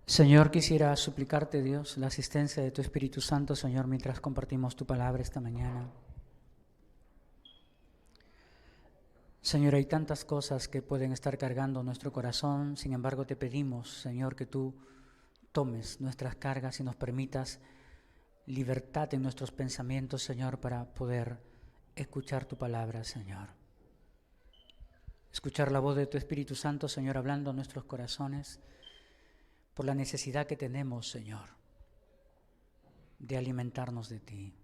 Señor, quisiera suplicarte, Dios, la asistencia de tu Espíritu Santo, Señor, mientras compartimos tu palabra esta mañana. Señor, hay tantas cosas que pueden estar cargando nuestro corazón, sin embargo te pedimos, Señor, que tú tomes nuestras cargas y nos permitas libertad en nuestros pensamientos, Señor, para poder escuchar tu palabra, Señor. Escuchar la voz de tu Espíritu Santo, Señor, hablando a nuestros corazones, por la necesidad que tenemos, Señor, de alimentarnos de ti,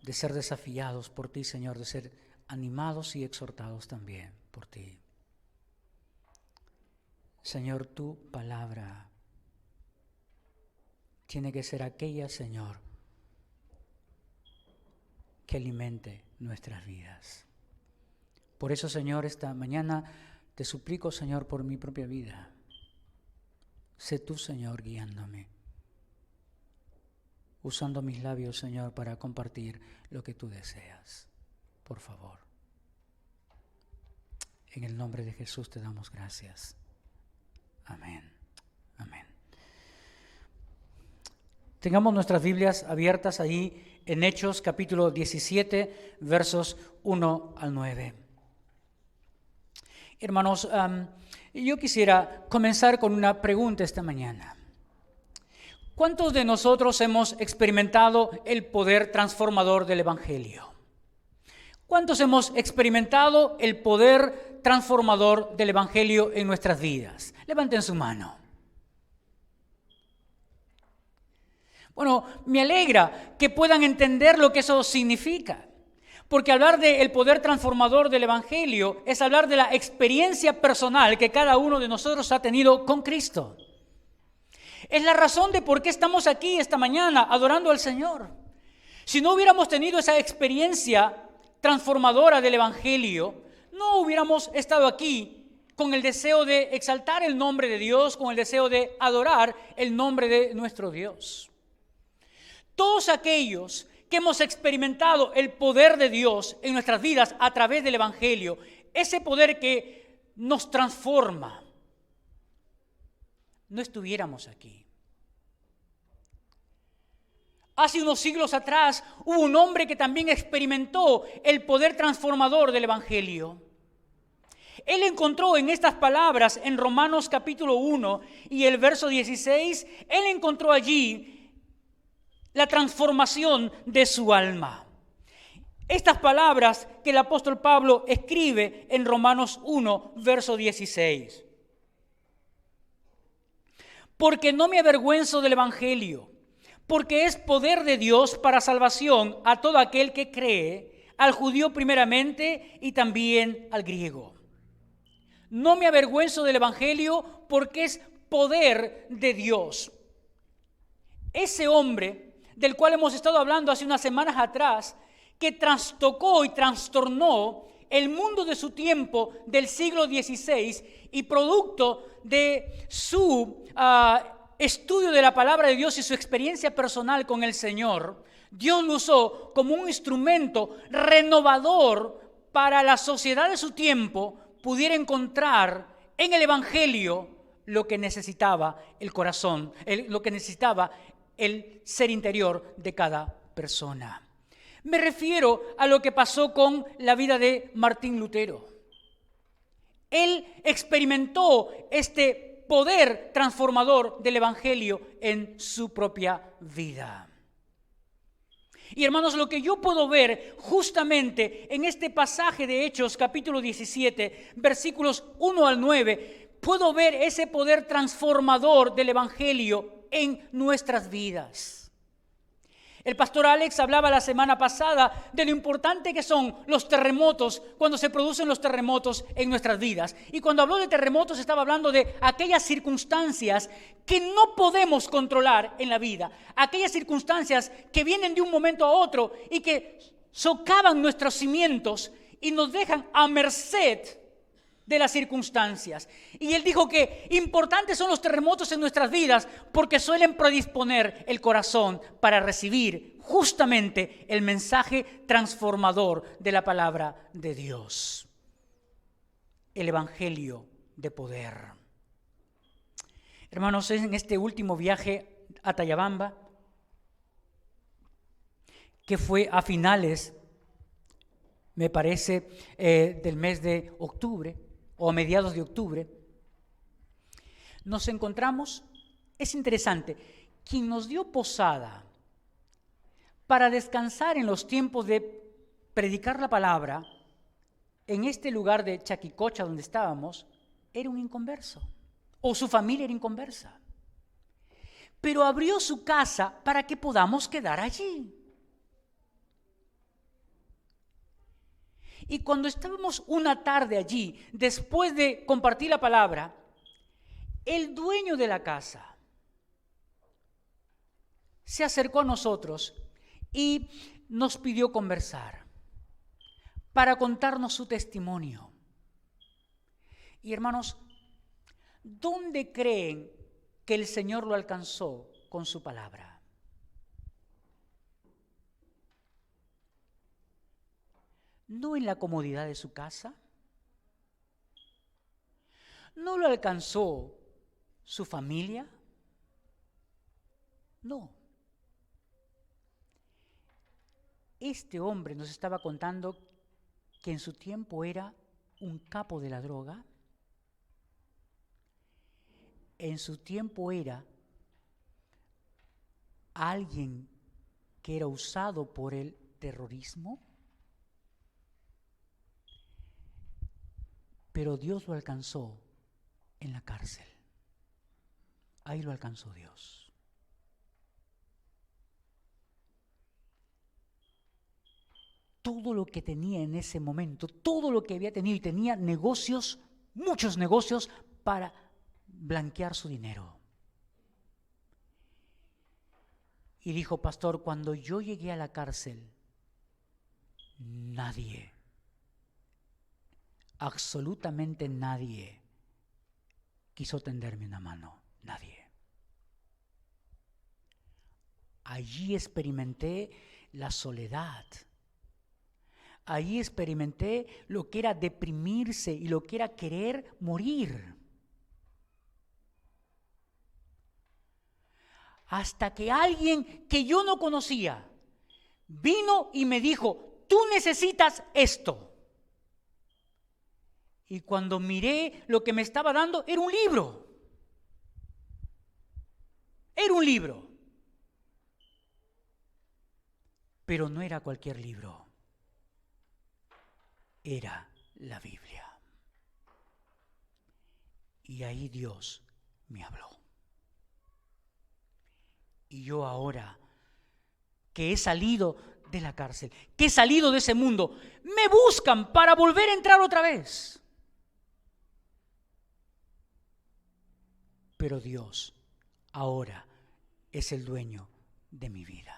de ser desafiados por ti, Señor, de ser animados y exhortados también por ti. Señor, tu palabra tiene que ser aquella, Señor, que alimente nuestras vidas. Por eso, Señor, esta mañana te suplico, Señor, por mi propia vida. Sé tú, Señor, guiándome, usando mis labios, Señor, para compartir lo que tú deseas. Por favor. En el nombre de Jesús te damos gracias. Amén. Amén. Tengamos nuestras Biblias abiertas ahí en Hechos capítulo 17, versos 1 al 9. Hermanos, yo quisiera comenzar con una pregunta esta mañana. ¿Cuántos de nosotros hemos experimentado el poder transformador del Evangelio? ¿Cuántos hemos experimentado el poder transformador del Evangelio en nuestras vidas? Levanten su mano. Bueno, me alegra que puedan entender lo que eso significa. Porque hablar del poder transformador del Evangelio es hablar de la experiencia personal que cada uno de nosotros ha tenido con Cristo. Es la razón de por qué estamos aquí esta mañana adorando al Señor. Si no hubiéramos tenido esa experiencia transformadora del Evangelio, no hubiéramos estado aquí con el deseo de exaltar el nombre de Dios, con el deseo de adorar el nombre de nuestro Dios. Todos aquellos que hemos experimentado el poder de Dios en nuestras vidas a través del Evangelio, ese poder que nos transforma, no estuviéramos aquí. Hace unos siglos atrás hubo un hombre que también experimentó el poder transformador del Evangelio. Él encontró en estas palabras, en Romanos capítulo 1 y el verso 16, él encontró allí la transformación de su alma. Estas palabras que el apóstol Pablo escribe en Romanos 1, verso 16. Porque no me avergüenzo del Evangelio, porque es poder de Dios para salvación a todo aquel que cree, al judío primeramente y también al griego. No me avergüenzo del Evangelio porque es poder de Dios. Ese hombre del cual hemos estado hablando hace unas semanas atrás, que trastocó y trastornó el mundo de su tiempo del siglo XVI y producto de su estudio de la palabra de Dios y su experiencia personal con el Señor, Dios lo usó como un instrumento renovador para la sociedad de su tiempo pudiera encontrar en el Evangelio lo que necesitaba el corazón, lo que necesitaba el ser interior de cada persona. Me refiero a lo que pasó con la vida de Martín Lutero. Él experimentó este poder transformador del Evangelio en su propia vida. Y hermanos, lo que yo puedo ver justamente en este pasaje de Hechos capítulo 17, versículos 1 al 9, puedo ver ese poder transformador del Evangelio en nuestras vidas. El pastor Alex hablaba la semana pasada de lo importante que son los terremotos, cuando se producen los terremotos en nuestras vidas. Y cuando habló de terremotos estaba hablando de aquellas circunstancias que no podemos controlar en la vida. Aquellas circunstancias que vienen de un momento a otro y que socavan nuestros cimientos y nos dejan a merced de las circunstancias. Y él dijo que importantes son los terremotos en nuestras vidas porque suelen predisponer el corazón para recibir justamente el mensaje transformador de la palabra de Dios. El evangelio de poder. Hermanos, en este último viaje a Tayabamba, que fue a finales, me parece, del mes de octubre o a mediados de octubre, nos encontramos, es interesante, quien nos dio posada para descansar en los tiempos de predicar la palabra, en este lugar de Chaquicocha donde estábamos, era un inconverso, o su familia era inconversa. Pero abrió su casa para que podamos quedar allí. Y cuando estábamos una tarde allí, después de compartir la palabra, el dueño de la casa se acercó a nosotros y nos pidió conversar para contarnos su testimonio. Y hermanos, ¿dónde creen que el Señor lo alcanzó con su palabra? ¿No en la comodidad de su casa? ¿No lo alcanzó su familia? No. Este hombre nos estaba contando que en su tiempo era un capo de la droga. En su tiempo era alguien que era usado por el terrorismo. Pero Dios lo alcanzó en la cárcel. Ahí lo alcanzó Dios. Todo lo que tenía en ese momento, todo lo que había tenido, y tenía negocios, muchos negocios para blanquear su dinero. Y dijo, pastor, cuando yo llegué a la cárcel, nadie, absolutamente nadie, quiso tenderme una mano, nadie. Allí experimenté la soledad. Allí experimenté lo que era deprimirse y lo que era querer morir. Hasta que alguien que yo no conocía vino y me dijo, tú necesitas esto. Y cuando miré lo que me estaba dando, era un libro. Era un libro. Pero no era cualquier libro. Era la Biblia. Y ahí Dios me habló. Y yo ahora, que he salido de la cárcel, que he salido de ese mundo, me buscan para volver a entrar otra vez. Pero Dios ahora es el dueño de mi vida.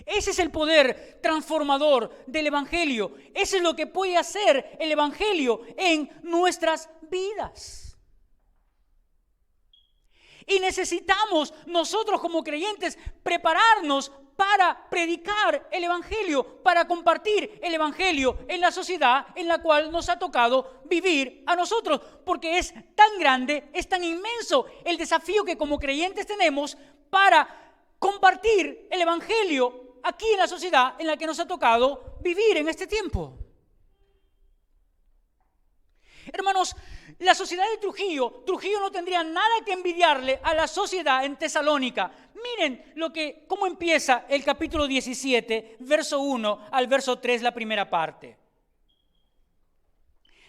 Ese es el poder transformador del Evangelio. Eso es lo que puede hacer el Evangelio en nuestras vidas. Y necesitamos nosotros como creyentes prepararnos para predicar el Evangelio, para compartir el Evangelio en la sociedad en la cual nos ha tocado vivir a nosotros, porque es tan grande, es tan inmenso el desafío que como creyentes tenemos para compartir el Evangelio aquí en la sociedad en la que nos ha tocado vivir en este tiempo. Hermanos, la sociedad de Trujillo no tendría nada que envidiarle a la sociedad en Tesalónica. Miren cómo empieza el capítulo 17, verso 1 al verso 3, la primera parte.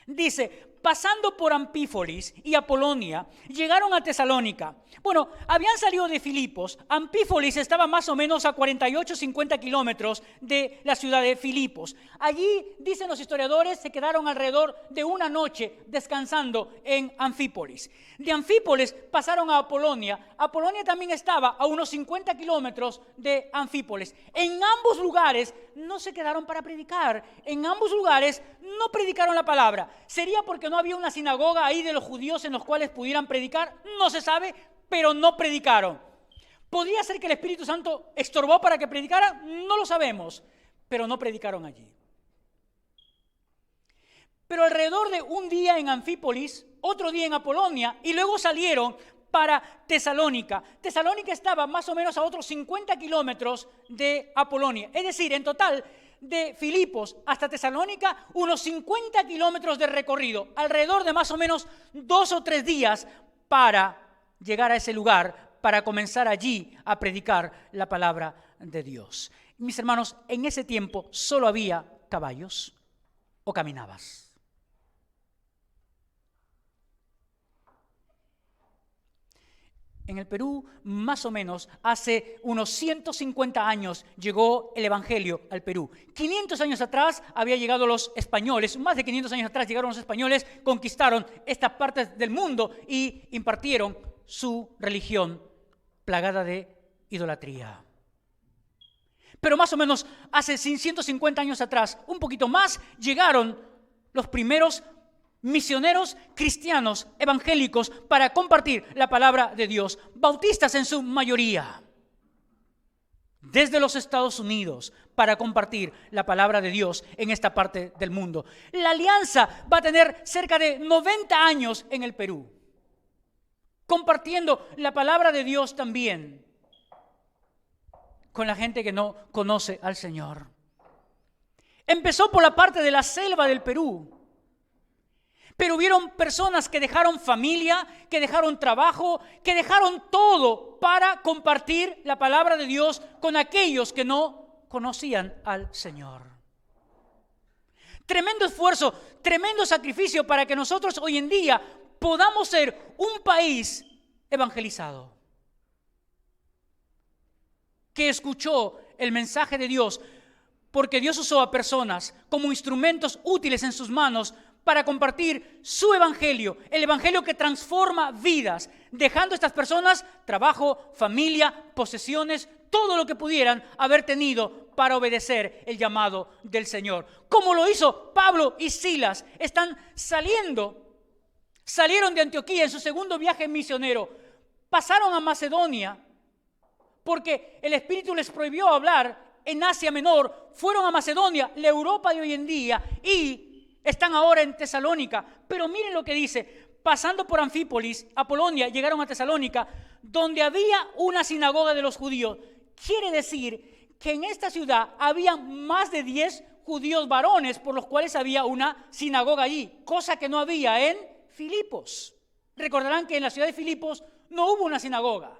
Dice, pasando por Anfípolis y Apolonia, llegaron a Tesalónica. Bueno, habían salido de Filipos. Anfípolis estaba más o menos a 48-50 kilómetros de la ciudad de Filipos. Allí, dicen los historiadores, se quedaron alrededor de una noche descansando en Anfípolis. De Anfípolis pasaron a Apolonia. Apolonia también estaba a unos 50 kilómetros de Anfípolis. En ambos lugares no se quedaron para predicar. En ambos lugares no predicaron la palabra. ¿Sería porque no había una sinagoga ahí de los judíos en los cuales pudieran predicar? No se sabe, pero no predicaron. ¿Podría ser que el Espíritu Santo estorbó para que predicaran? No lo sabemos, pero no predicaron allí. Pero alrededor de un día en Anfípolis, otro día en Apolonia y luego salieron para Tesalónica. Tesalónica estaba más o menos a otros 50 kilómetros de Apolonia. Es decir, en total, de Filipos hasta Tesalónica, unos 50 kilómetros de recorrido, alrededor de más o menos 2 o 3 días para llegar a ese lugar, para comenzar allí a predicar la palabra de Dios. Mis hermanos, en ese tiempo solo había caballos o caminabas. En el Perú, más o menos, hace unos 150 años llegó el Evangelio al Perú. 500 años atrás habían llegado los españoles, más de 500 años atrás llegaron los españoles, conquistaron estas partes del mundo y impartieron su religión plagada de idolatría. Pero más o menos hace 150 años atrás, un poquito más, llegaron los primeros misioneros cristianos evangélicos para compartir la palabra de Dios, bautistas en su mayoría, desde los Estados Unidos, para compartir la palabra de Dios en esta parte del mundo. La alianza va a tener cerca de 90 años en el Perú, compartiendo la palabra de Dios también con la gente que no conoce al Señor. Empezó por la parte de la selva del Perú, pero hubieron personas que dejaron familia, que dejaron trabajo, que dejaron todo para compartir la palabra de Dios con aquellos que no conocían al Señor. Tremendo esfuerzo, tremendo sacrificio para que nosotros hoy en día podamos ser un país evangelizado, que escuchó el mensaje de Dios, porque Dios usó a personas como instrumentos útiles en sus manos para compartir su evangelio, el evangelio que transforma vidas, dejando a estas personas trabajo, familia, posesiones, todo lo que pudieran haber tenido para obedecer el llamado del Señor. Como lo hizo Pablo y Silas, salieron de Antioquía en su segundo viaje misionero, pasaron a Macedonia, porque el Espíritu les prohibió hablar en Asia Menor, fueron a Macedonia, la Europa de hoy en día, y están ahora en Tesalónica. Pero miren lo que dice: pasando por Anfípolis, Apolonia, llegaron a Tesalónica, donde había una sinagoga de los judíos. Quiere decir que en esta ciudad había más de 10 judíos varones, por los cuales había una sinagoga allí, cosa que no había en Filipos. Recordarán que en la ciudad de Filipos no hubo una sinagoga,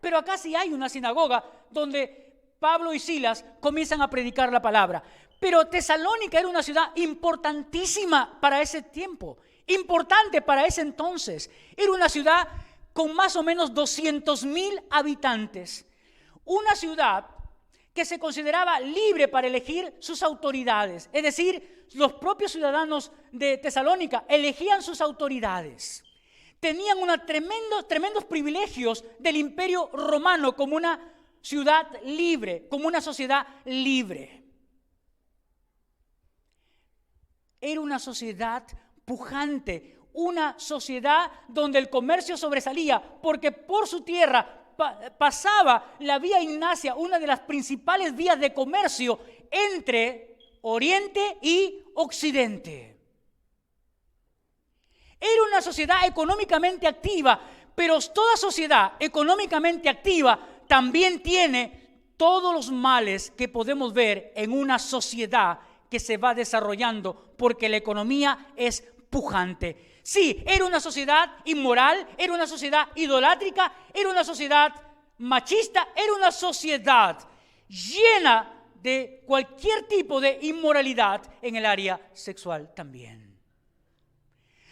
pero acá sí hay una sinagoga donde Pablo y Silas comienzan a predicar la palabra. Pero Tesalónica era una ciudad importantísima para ese tiempo, importante para ese entonces. Era una ciudad con más o menos 200,000 habitantes. Una ciudad que se consideraba libre para elegir sus autoridades. Es decir, los propios ciudadanos de Tesalónica elegían sus autoridades. Tenían tremendos privilegios del Imperio Romano como una ciudad libre, como una sociedad libre. Era una sociedad pujante, una sociedad donde el comercio sobresalía, porque por su tierra pasaba la vía Ignacia, una de las principales vías de comercio entre Oriente y Occidente. Era una sociedad económicamente activa, pero toda sociedad económicamente activa también tiene todos los males que podemos ver en una sociedad que se va desarrollando, porque la economía es pujante. Sí, era una sociedad inmoral, era una sociedad idolátrica, era una sociedad machista, era una sociedad llena de cualquier tipo de inmoralidad en el área sexual también.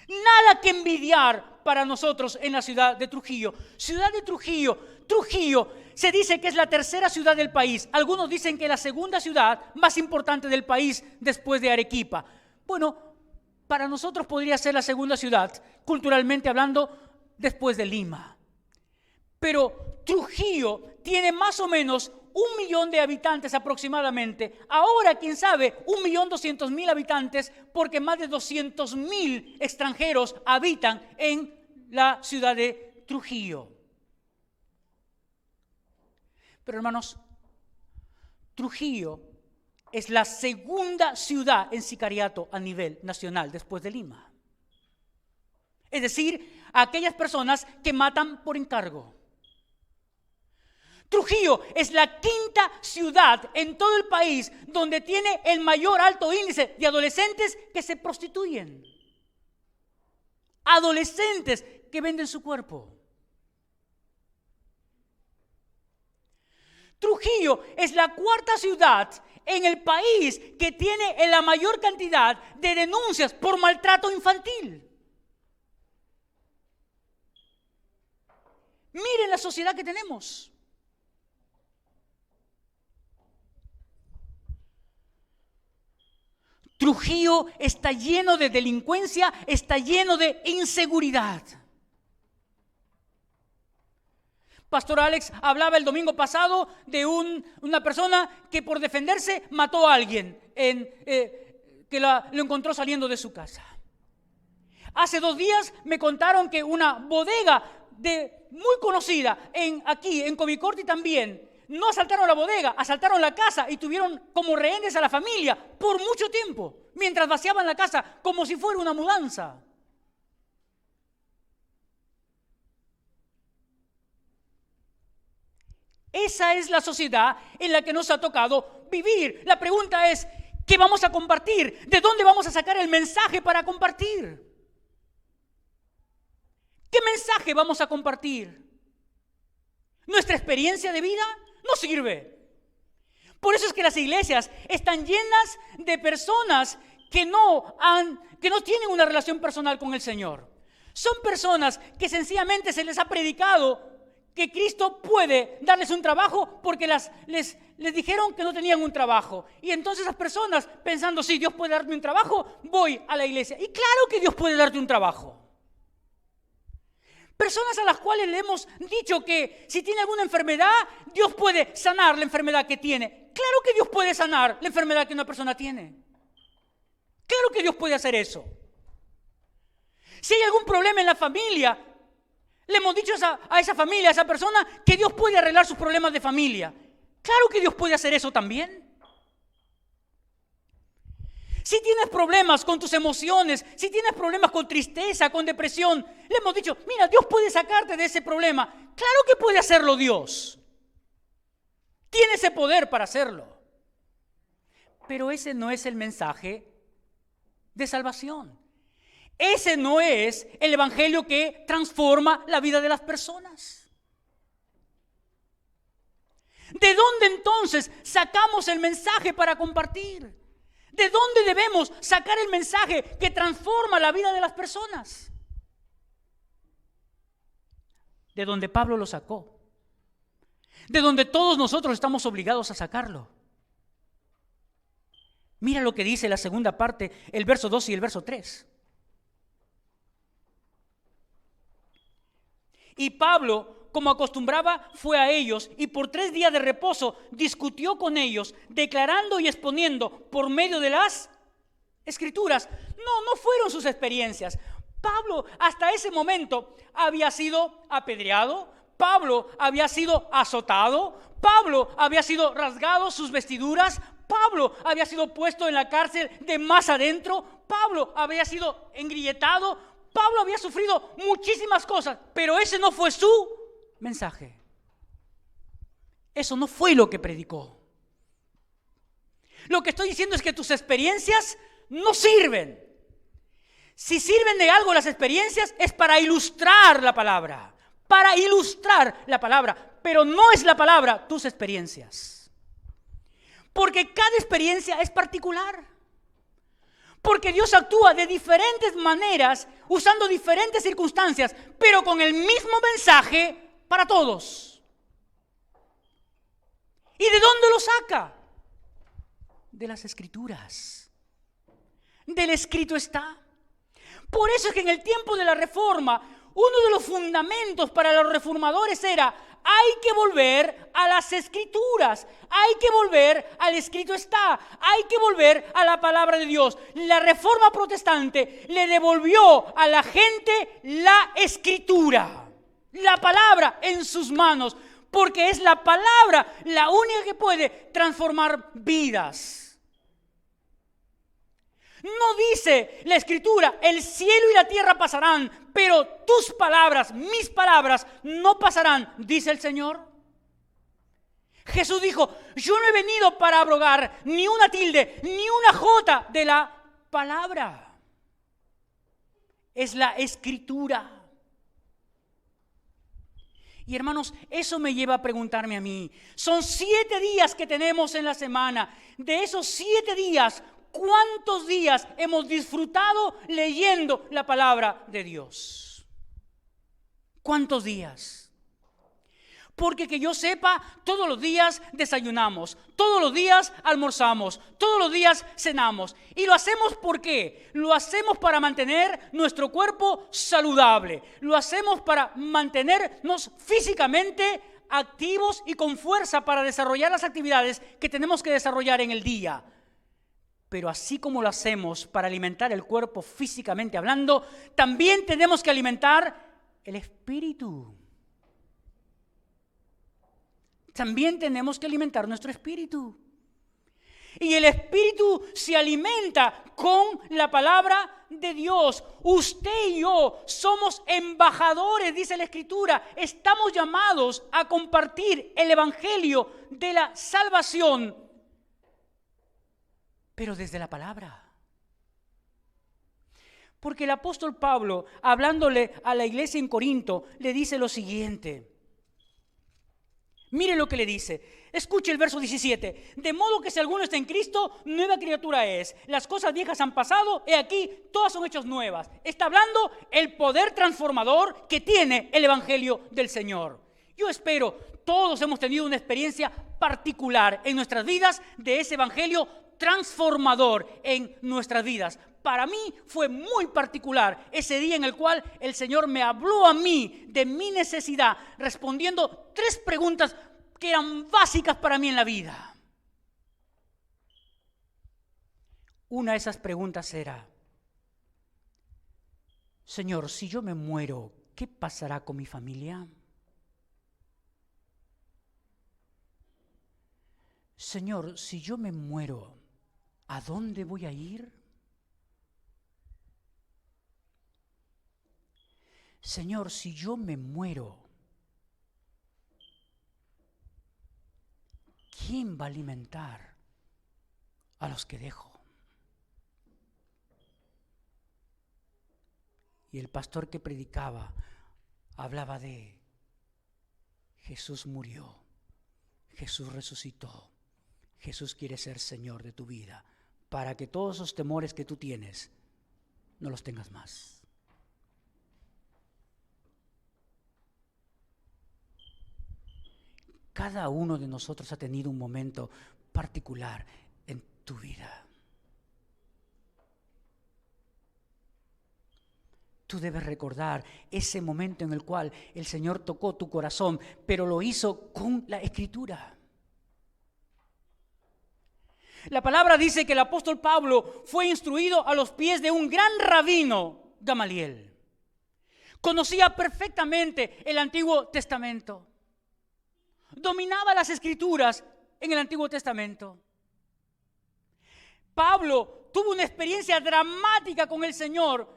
Nada que envidiar para nosotros en la ciudad de Trujillo. Ciudad de Trujillo se dice que es la tercera ciudad del país. Algunos dicen que es la segunda ciudad más importante del país después de Arequipa. Bueno, para nosotros podría ser la segunda ciudad, culturalmente hablando, después de Lima. Pero Trujillo tiene más o menos 1 millón de habitantes aproximadamente. Ahora, quién sabe, 1.200.000 habitantes, porque más de 200.000 extranjeros habitan en la ciudad de Trujillo. Pero hermanos, Trujillo es la segunda ciudad en sicariato a nivel nacional después de Lima. Es decir, a aquellas personas que matan por encargo. Trujillo es la quinta ciudad en todo el país donde tiene el mayor alto índice de adolescentes que se prostituyen. Adolescentes que venden su cuerpo. Trujillo es la cuarta ciudad en el país que tiene la mayor cantidad de denuncias por maltrato infantil. Miren la sociedad que tenemos. Trujillo está lleno de delincuencia, está lleno de inseguridad. Pastor Alex hablaba el domingo pasado de una persona que por defenderse mató a alguien, que lo encontró saliendo de su casa. Hace 2 días me contaron que una bodega muy conocida aquí en Covicorti también, no asaltaron la bodega, asaltaron la casa y tuvieron como rehenes a la familia por mucho tiempo, mientras vaciaban la casa como si fuera una mudanza. Esa es la sociedad en la que nos ha tocado vivir. La pregunta es, ¿qué vamos a compartir? ¿De dónde vamos a sacar el mensaje para compartir? ¿Qué mensaje vamos a compartir? ¿Nuestra experiencia de vida? No sirve. Por eso es que las iglesias están llenas de personas que no tienen una relación personal con el Señor. Son personas que sencillamente se les ha predicado que Cristo puede darles un trabajo porque les dijeron que no tenían un trabajo. Y entonces esas personas pensando, sí, Dios puede darme un trabajo, voy a la iglesia. Y claro que Dios puede darte un trabajo. Personas a las cuales le hemos dicho que si tiene alguna enfermedad, Dios puede sanar la enfermedad que tiene. Claro que Dios puede sanar la enfermedad que una persona tiene. Claro que Dios puede hacer eso. Si hay algún problema en la familia, le hemos dicho a esa familia, a esa persona, que Dios puede arreglar sus problemas de familia. Claro que Dios puede hacer eso también. Si tienes problemas con tus emociones, si tienes problemas con tristeza, con depresión, le hemos dicho, mira, Dios puede sacarte de ese problema. Claro que puede hacerlo Dios. Tiene ese poder para hacerlo. Pero ese no es el mensaje de salvación. Ese no es el evangelio que transforma la vida de las personas. ¿De dónde entonces sacamos el mensaje para compartir? ¿De dónde debemos sacar el mensaje que transforma la vida de las personas? De donde Pablo lo sacó. De donde todos nosotros estamos obligados a sacarlo. Mira lo que dice la segunda parte, el verso 2 y el verso 3. Y Pablo, como acostumbraba, fue a ellos y por 3 días de reposo discutió con ellos, declarando y exponiendo por medio de las Escrituras. No fueron sus experiencias. Pablo hasta ese momento había sido apedreado, Pablo había sido azotado, Pablo había sido rasgado sus vestiduras, Pablo había sido puesto en la cárcel de más adentro, Pablo había sido engrilletado, Pablo había sufrido muchísimas cosas, pero ese no fue su mensaje. Eso no fue lo que predicó. Lo que estoy diciendo es que tus experiencias no sirven. Si sirven de algo las experiencias es para ilustrar la palabra. Para ilustrar la palabra. Pero no es la palabra tus experiencias. Porque cada experiencia es particular. Porque Dios actúa de diferentes maneras, usando diferentes circunstancias, pero con el mismo mensaje para todos. ¿Y de dónde lo saca? De las Escrituras. Del escrito está. Por eso es que en el tiempo de la Reforma, uno de los fundamentos para los reformadores era: hay que volver a las Escrituras, hay que volver al escrito está, hay que volver a la palabra de Dios. La Reforma protestante le devolvió a la gente la Escritura, la palabra en sus manos, porque es la palabra la única que puede transformar vidas. No dice la Escritura, el cielo y la tierra pasarán, pero tus palabras, mis palabras, no pasarán, dice el Señor. Jesús dijo, yo no he venido para abrogar ni una tilde, ni una jota de la palabra. Es la Escritura. Y hermanos, eso me lleva a preguntarme a mí. Son 7 días que tenemos en la semana. De esos 7 días, ¿cuántos días hemos disfrutado leyendo la palabra de Dios? ¿Cuántos días? Porque que yo sepa, todos los días desayunamos, todos los días almorzamos, todos los días cenamos. ¿Y lo hacemos por qué? Lo hacemos para mantener nuestro cuerpo saludable. Lo hacemos para mantenernos físicamente activos y con fuerza para desarrollar las actividades que tenemos que desarrollar en el día. Pero así como lo hacemos para alimentar el cuerpo físicamente hablando, también tenemos que alimentar el espíritu. También tenemos que alimentar nuestro espíritu. Y el espíritu se alimenta con la palabra de Dios. Usted y yo somos embajadores, dice la Escritura. Estamos llamados a compartir el evangelio de la salvación, pero desde la palabra. Porque el apóstol Pablo, hablándole a la iglesia en Corinto, le dice lo siguiente. Mire lo que le dice. Escuche el verso 17. De modo que si alguno está en Cristo, nueva criatura es. Las cosas viejas han pasado, he aquí, todas son hechas nuevas. Está hablando el poder transformador que tiene el evangelio del Señor. Yo espero, todos hemos tenido una experiencia particular en nuestras vidas de ese evangelio transformador en nuestras vidas. Para mí fue muy particular ese día en el cual el Señor me habló a mí de mi necesidad, respondiendo 3 preguntas que eran básicas para mí en la vida. Una de esas preguntas era: Señor, si yo me muero, ¿qué pasará con mi familia? Señor, si yo me muero, ¿a dónde voy a ir? Señor, si yo me muero, ¿quién va a alimentar a los que dejo? Y el pastor que predicaba hablaba de Jesús murió, Jesús resucitó, Jesús quiere ser Señor de tu vida para que todos esos temores que tú tienes no los tengas más. Cada uno de nosotros ha tenido un momento particular en tu vida. Tú debes recordar ese momento en el cual el Señor tocó tu corazón, pero lo hizo con la Escritura. La palabra dice que el apóstol Pablo fue instruido a los pies de un gran rabino, Gamaliel. Conocía perfectamente el Antiguo Testamento. Dominaba las Escrituras en el Antiguo Testamento. Pablo tuvo una experiencia dramática con el Señor.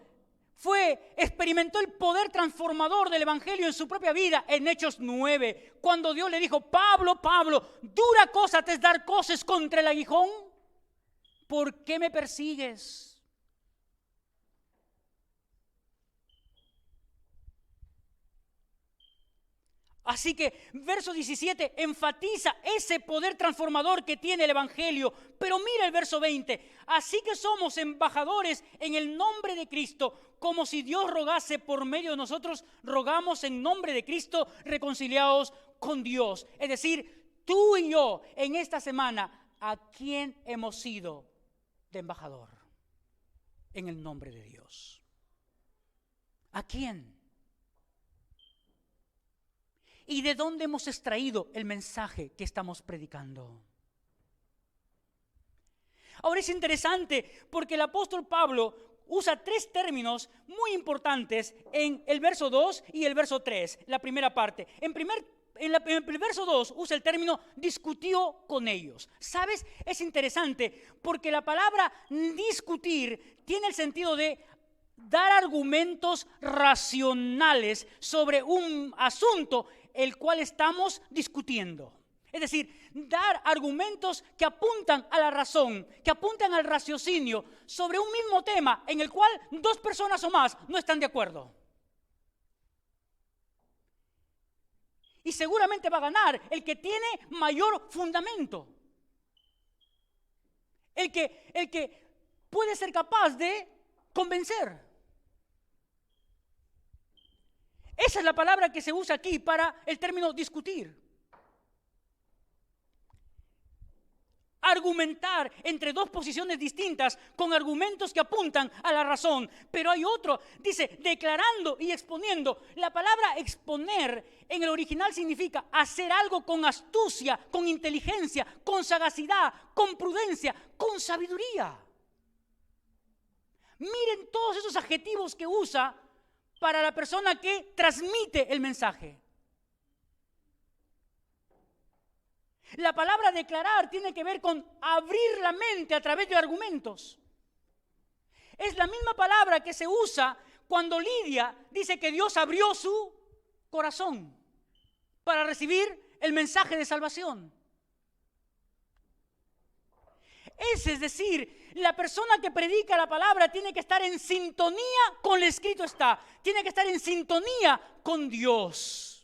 Experimentó el poder transformador del Evangelio en su propia vida en Hechos 9, cuando Dios le dijo: Pablo, Pablo, dura cosa te es dar coces contra el aguijón. ¿Por qué me persigues? Así que verso 17 enfatiza ese poder transformador que tiene el Evangelio. Pero mira el verso 20. Así que somos embajadores en el nombre de Cristo, como si Dios rogase por medio de nosotros, rogamos en nombre de Cristo, reconciliados con Dios. Es decir, tú y yo en esta semana, ¿a quién hemos sido de embajador? En el nombre de Dios. ¿A quién? ¿Y de dónde hemos extraído el mensaje que estamos predicando? Ahora es interesante porque el apóstol Pablo usa 3 términos muy importantes en el verso 2 y el verso 3, la primera parte. En en el verso 2 usa el término discutió con ellos. ¿Sabes? Es interesante porque la palabra discutir tiene el sentido de dar argumentos racionales sobre un asunto el cual estamos discutiendo. Es decir, dar argumentos que apuntan a la razón, que apuntan al raciocinio sobre un mismo tema en el cual dos personas o más no están de acuerdo. Y seguramente va a ganar el que tiene mayor fundamento. El que puede ser capaz de convencer. Esa es la palabra que se usa aquí para el término discutir. Argumentar entre dos posiciones distintas con argumentos que apuntan a la razón. Pero hay otro, dice, declarando y exponiendo. La palabra exponer en el original significa hacer algo con astucia, con inteligencia, con sagacidad, con prudencia, con sabiduría. Miren todos esos adjetivos que usa para la persona que transmite el mensaje. La palabra declarar tiene que ver con abrir la mente a través de argumentos. Es la misma palabra que se usa cuando Lidia dice que Dios abrió su corazón para recibir el mensaje de salvación. Es decir, la persona que predica la palabra tiene que estar en sintonía con lo escrito está. Tiene que estar en sintonía con Dios.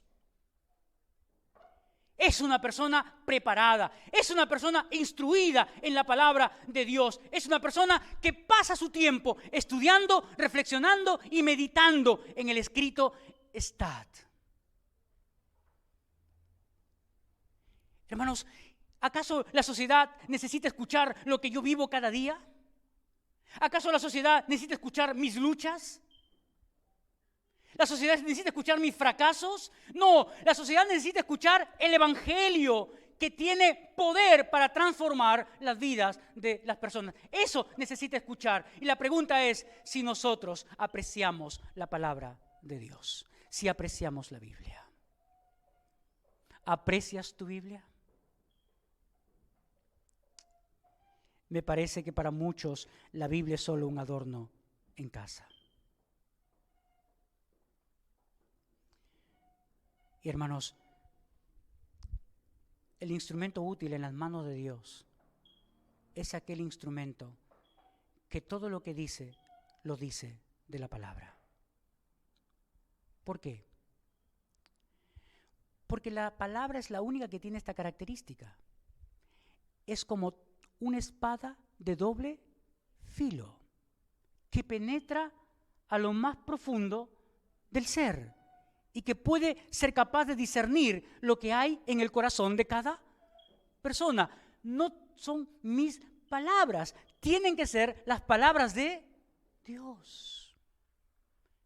Es una persona preparada, es una persona instruida en la palabra de Dios. Es una persona que pasa su tiempo estudiando, reflexionando y meditando en el escrito está. Hermanos, ¿acaso la sociedad necesita escuchar lo que yo vivo cada día? ¿Acaso la sociedad necesita escuchar mis luchas? ¿La sociedad necesita escuchar mis fracasos? No, la sociedad necesita escuchar el evangelio que tiene poder para transformar las vidas de las personas. Eso necesita escuchar. Y la pregunta es si nosotros apreciamos la palabra de Dios, si apreciamos la Biblia. ¿Aprecias tu Biblia? Me parece que para muchos la Biblia es solo un adorno en casa. Y hermanos, el instrumento útil en las manos de Dios es aquel instrumento que todo lo que dice, lo dice de la palabra. ¿Por qué? Porque la palabra es la única que tiene esta característica. Es como una espada de doble filo que penetra a lo más profundo del ser y que puede ser capaz de discernir lo que hay en el corazón de cada persona. No son mis palabras, tienen que ser las palabras de Dios.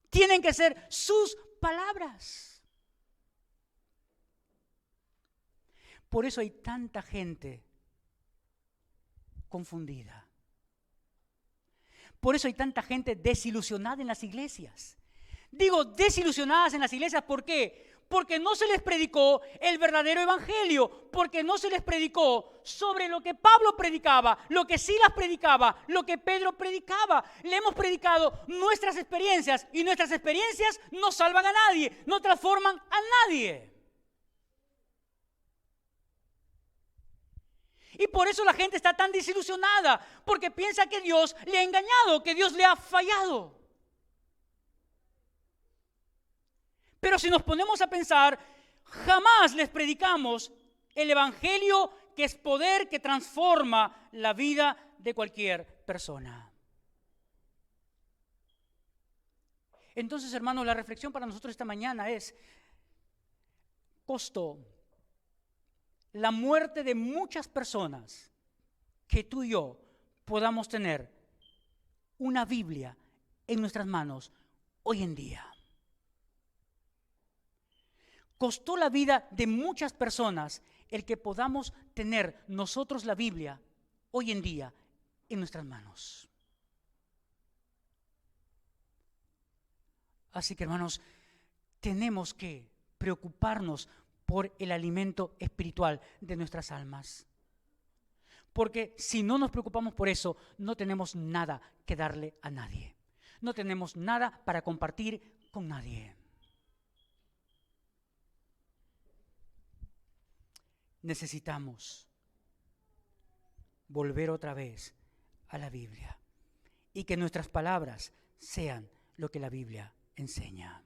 Tienen que ser sus palabras. Por eso hay tanta gente confundida. Por eso hay tanta gente desilusionada en las iglesias. Digo desilusionadas en las iglesias, ¿por qué? Porque no se les predicó el verdadero evangelio, porque no se les predicó sobre lo que Pablo predicaba, lo que Silas predicaba, lo que Pedro predicaba. Le hemos predicado nuestras experiencias y nuestras experiencias no salvan a nadie, no transforman a nadie. Y por eso la gente está tan desilusionada, porque piensa que Dios le ha engañado, que Dios le ha fallado. Pero si nos ponemos a pensar, jamás les predicamos el evangelio que es poder que transforma la vida de cualquier persona. Entonces, hermanos, la reflexión para nosotros esta mañana es: costó la muerte de muchas personas que tú y yo podamos tener una Biblia en nuestras manos hoy en día. Costó la vida de muchas personas el que podamos tener nosotros la Biblia hoy en día en nuestras manos. Así que, hermanos, tenemos que preocuparnos por el alimento espiritual de nuestras almas. Porque si no nos preocupamos por eso, no tenemos nada que darle a nadie. No tenemos nada para compartir con nadie. Necesitamos volver otra vez a la Biblia y que nuestras palabras sean lo que la Biblia enseña.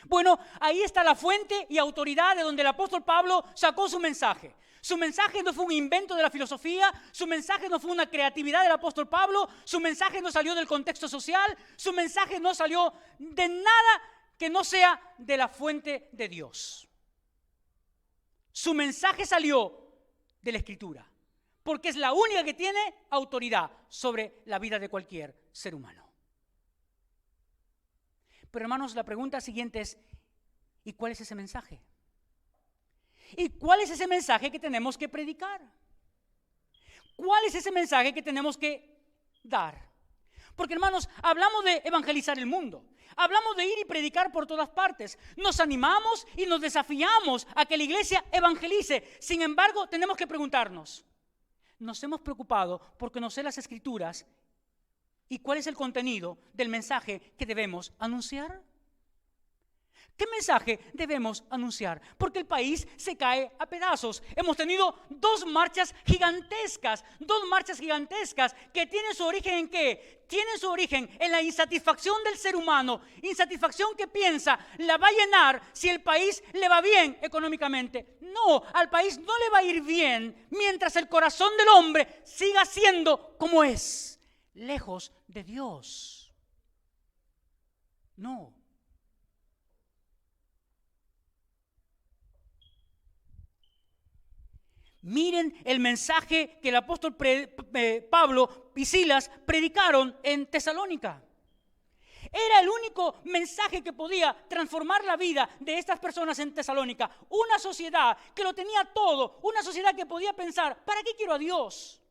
Bueno, ahí está la fuente y autoridad de donde el apóstol Pablo sacó su mensaje. Su mensaje no fue un invento de la filosofía, su mensaje no fue una creatividad del apóstol Pablo, su mensaje no salió del contexto social, su mensaje no salió de nada que no sea de la fuente de Dios. Su mensaje salió de la Escritura, porque es la única que tiene autoridad sobre la vida de cualquier ser humano. Pero hermanos, la pregunta siguiente es, ¿y cuál es ese mensaje? ¿Y cuál es ese mensaje que tenemos que predicar? ¿Cuál es ese mensaje que tenemos que dar? Porque hermanos, hablamos de evangelizar el mundo. Hablamos de ir y predicar por todas partes. Nos animamos y nos desafiamos a que la iglesia evangelice. Sin embargo, tenemos que preguntarnos, ¿nos hemos preocupado por conocer las Escrituras? ¿Y cuál es el contenido del mensaje que debemos anunciar? ¿Qué mensaje debemos anunciar? Porque el país se cae a pedazos. Hemos tenido dos marchas gigantescas que tienen su origen ¿en qué? Tienen su origen en la insatisfacción del ser humano, insatisfacción que piensa la va a llenar si el país le va bien económicamente. No, al país no le va a ir bien mientras el corazón del hombre siga siendo como es, lejos de Dios. No. Miren el mensaje que el apóstol Pablo y Silas predicaron en Tesalónica. Era el único mensaje que podía transformar la vida de estas personas en Tesalónica. Una sociedad que lo tenía todo, una sociedad que podía pensar, ¿para qué quiero a Dios?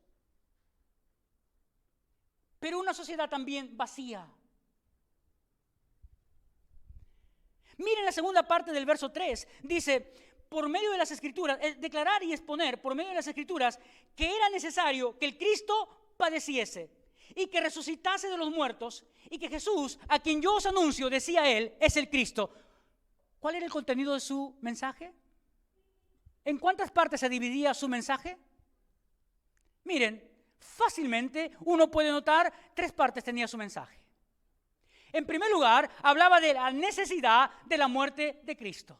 Pero una sociedad también vacía. Miren la segunda parte del verso 3, dice, por medio de las Escrituras, declarar y exponer por medio de las Escrituras que era necesario que el Cristo padeciese y que resucitase de los muertos y que Jesús, a quien yo os anuncio, decía él, es el Cristo. ¿Cuál era el contenido de su mensaje? ¿En cuántas partes se dividía su mensaje? Miren, fácilmente uno puede notar 3 partes tenía su mensaje. En primer lugar, hablaba de la necesidad de la muerte de Cristo.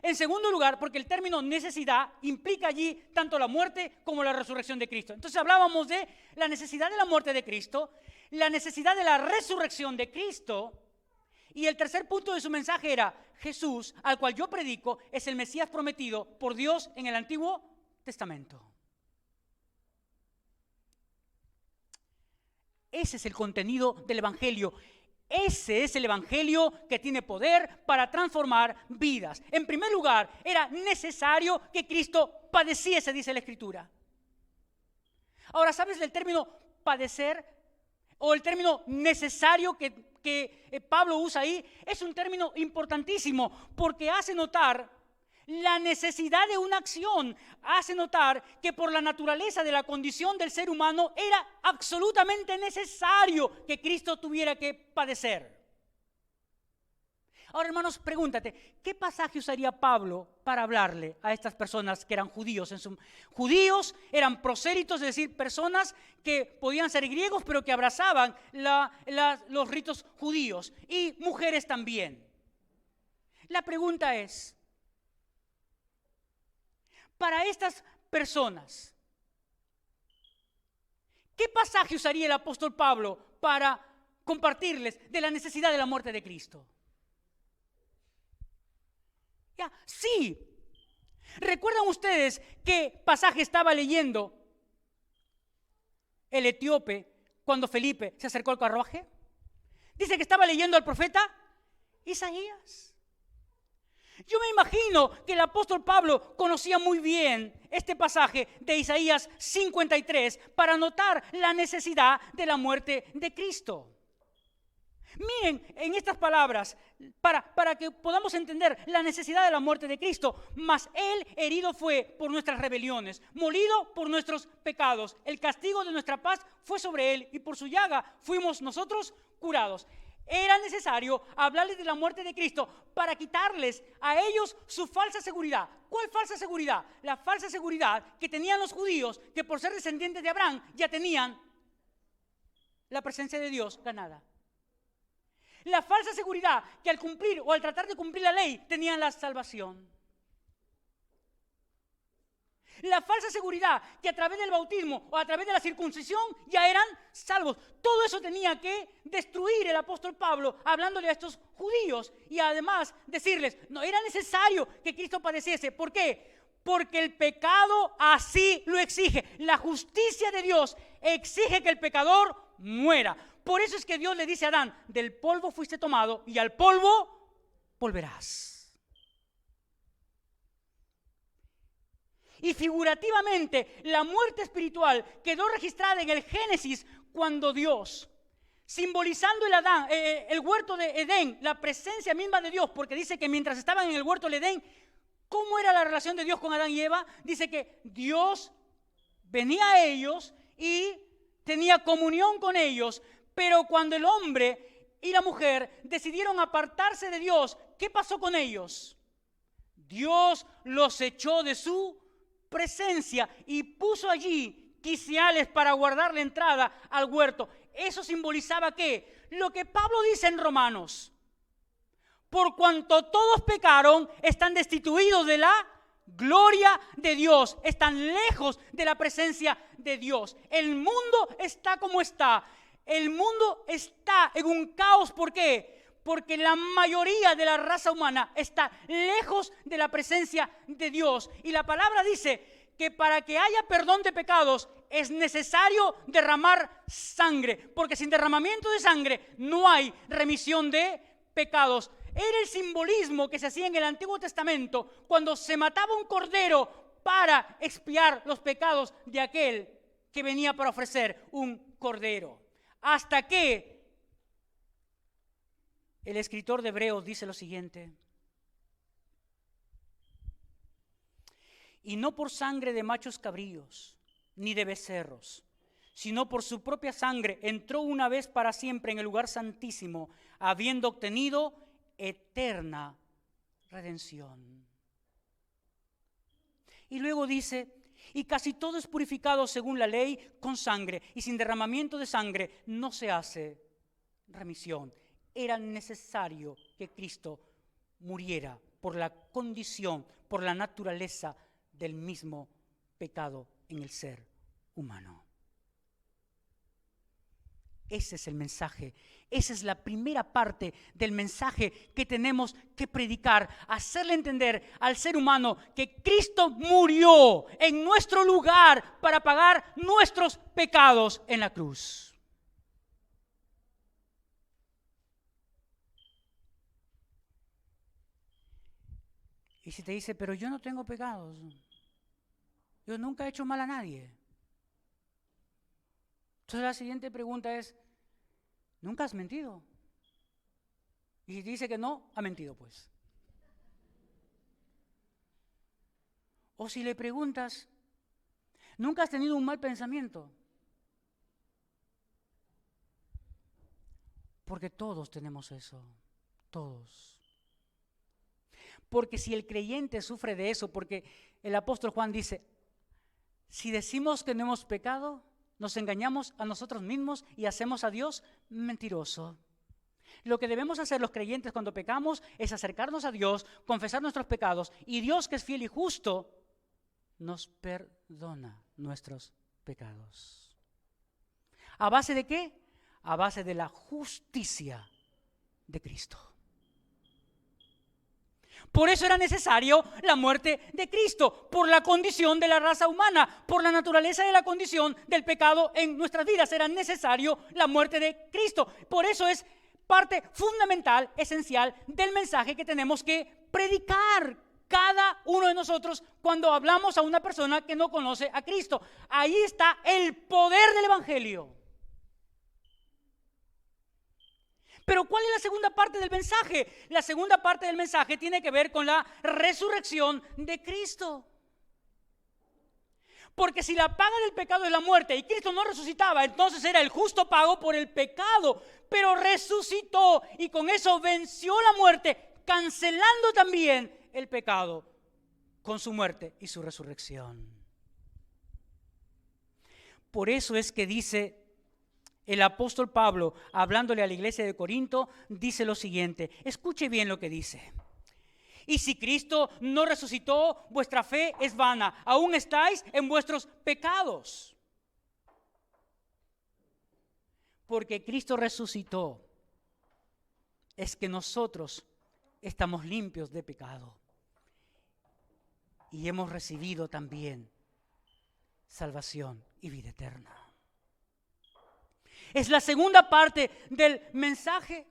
En segundo lugar, porque el término necesidad implica allí tanto la muerte como la resurrección de Cristo. Entonces hablábamos de la necesidad de la muerte de Cristo, la necesidad de la resurrección de Cristo, y el tercer punto de su mensaje era Jesús, al cual yo predico, es el Mesías prometido por Dios en el Antiguo Testamento. Ese es el contenido del Evangelio. Ese es el Evangelio que tiene poder para transformar vidas. En primer lugar, era necesario que Cristo padeciese, dice la Escritura. Ahora, ¿sabes el término padecer o el término necesario que Pablo usa ahí? Es un término importantísimo porque hace notar la necesidad de una acción, hace notar que por la naturaleza de la condición del ser humano era absolutamente necesario que Cristo tuviera que padecer. Ahora, hermanos, pregúntate, ¿qué pasaje usaría Pablo para hablarle a estas personas que eran judíos? Judíos eran prosélitos, es decir, personas que podían ser griegos pero que abrazaban los ritos judíos, y mujeres también. La pregunta es, para estas personas, ¿qué pasaje usaría el apóstol Pablo para compartirles de la necesidad de la muerte de Cristo? Sí. ¿Recuerdan ustedes qué pasaje estaba leyendo el etíope cuando Felipe se acercó al carruaje? Dice que estaba leyendo al profeta Isaías. Yo me imagino que el apóstol Pablo conocía muy bien este pasaje de Isaías 53 para notar la necesidad de la muerte de Cristo. Miren, en estas palabras, para que podamos entender la necesidad de la muerte de Cristo, mas Él herido fue por nuestras rebeliones, molido por nuestros pecados. El castigo de nuestra paz fue sobre Él y por su llaga fuimos nosotros curados. Era necesario hablarles de la muerte de Cristo para quitarles a ellos su falsa seguridad. ¿Cuál falsa seguridad? La falsa seguridad que tenían los judíos, que por ser descendientes de Abraham ya tenían la presencia de Dios ganada. La falsa seguridad que al cumplir o al tratar de cumplir la ley tenían la salvación. La falsa seguridad que a través del bautismo o a través de la circuncisión ya eran salvos. Todo eso tenía que destruir el apóstol Pablo hablándole a estos judíos y además decirles, no era necesario que Cristo padeciese. ¿Por qué? Porque el pecado así lo exige. La justicia de Dios exige que el pecador muera. Por eso es que Dios le dice a Adán, del polvo fuiste tomado y al polvo volverás. Y figurativamente, la muerte espiritual quedó registrada en el Génesis cuando Dios, simbolizando el huerto de Edén, la presencia misma de Dios, porque dice que mientras estaban en el huerto de Edén, ¿cómo era la relación de Dios con Adán y Eva? Dice que Dios venía a ellos y tenía comunión con ellos, pero cuando el hombre y la mujer decidieron apartarse de Dios, ¿qué pasó con ellos? Dios los echó de su presencia y puso allí quiciales para guardar la entrada al huerto. Eso simbolizaba ¿qué? Lo que Pablo dice en Romanos: por cuanto todos pecaron, están destituidos de la gloria de Dios, están lejos de la presencia de Dios. El mundo está como está. El mundo está en un caos. ¿Por qué? Porque la mayoría de la raza humana está lejos de la presencia de Dios. Y la palabra dice que para que haya perdón de pecados es necesario derramar sangre, porque sin derramamiento de sangre no hay remisión de pecados. Era el simbolismo que se hacía en el Antiguo Testamento cuando se mataba un cordero para expiar los pecados de aquel que venía para ofrecer un cordero. Hasta que el escritor de Hebreos dice lo siguiente: y no por sangre de machos cabríos, ni de becerros, sino por su propia sangre entró una vez para siempre en el lugar santísimo, habiendo obtenido eterna redención. Y luego dice: y casi todo es purificado según la ley con sangre, y sin derramamiento de sangre no se hace remisión. Era necesario que Cristo muriera por la condición, por la naturaleza del mismo pecado en el ser humano. Ese es el mensaje. Esa es la primera parte del mensaje que tenemos que predicar, hacerle entender al ser humano que Cristo murió en nuestro lugar para pagar nuestros pecados en la cruz. Y si te dice, pero yo no tengo pecados, yo nunca he hecho mal a nadie. Entonces la siguiente pregunta es, ¿nunca has mentido? Y si te dice que no, ha mentido pues. O si le preguntas, ¿nunca has tenido un mal pensamiento? Porque todos tenemos eso, todos. Porque si el creyente sufre de eso, porque el apóstol Juan dice, si decimos que no hemos pecado, nos engañamos a nosotros mismos y hacemos a Dios mentiroso. Lo que debemos hacer los creyentes cuando pecamos es acercarnos a Dios, confesar nuestros pecados, y Dios, que es fiel y justo, nos perdona nuestros pecados. ¿A base de qué? A base de la justicia de Cristo. Por eso era necesario la muerte de Cristo, por la condición de la raza humana, por la naturaleza de la condición del pecado en nuestras vidas. Era necesario la muerte de Cristo. Por eso es parte fundamental, esencial del mensaje que tenemos que predicar cada uno de nosotros cuando hablamos a una persona que no conoce a Cristo. Ahí está el poder del Evangelio. Pero ¿cuál es la segunda parte del mensaje? La segunda parte del mensaje tiene que ver con la resurrección de Cristo. Porque si la paga del pecado es la muerte y Cristo no resucitaba, entonces era el justo pago por el pecado. Pero resucitó y con eso venció la muerte, cancelando también el pecado con su muerte y su resurrección. Por eso es que dice el apóstol Pablo, hablándole a la iglesia de Corinto, dice lo siguiente. Escuche bien lo que dice. Y si Cristo no resucitó, vuestra fe es vana. Aún estáis en vuestros pecados. Porque Cristo resucitó, es que nosotros estamos limpios de pecado. Y hemos recibido también salvación y vida eterna. Es la segunda parte del mensaje.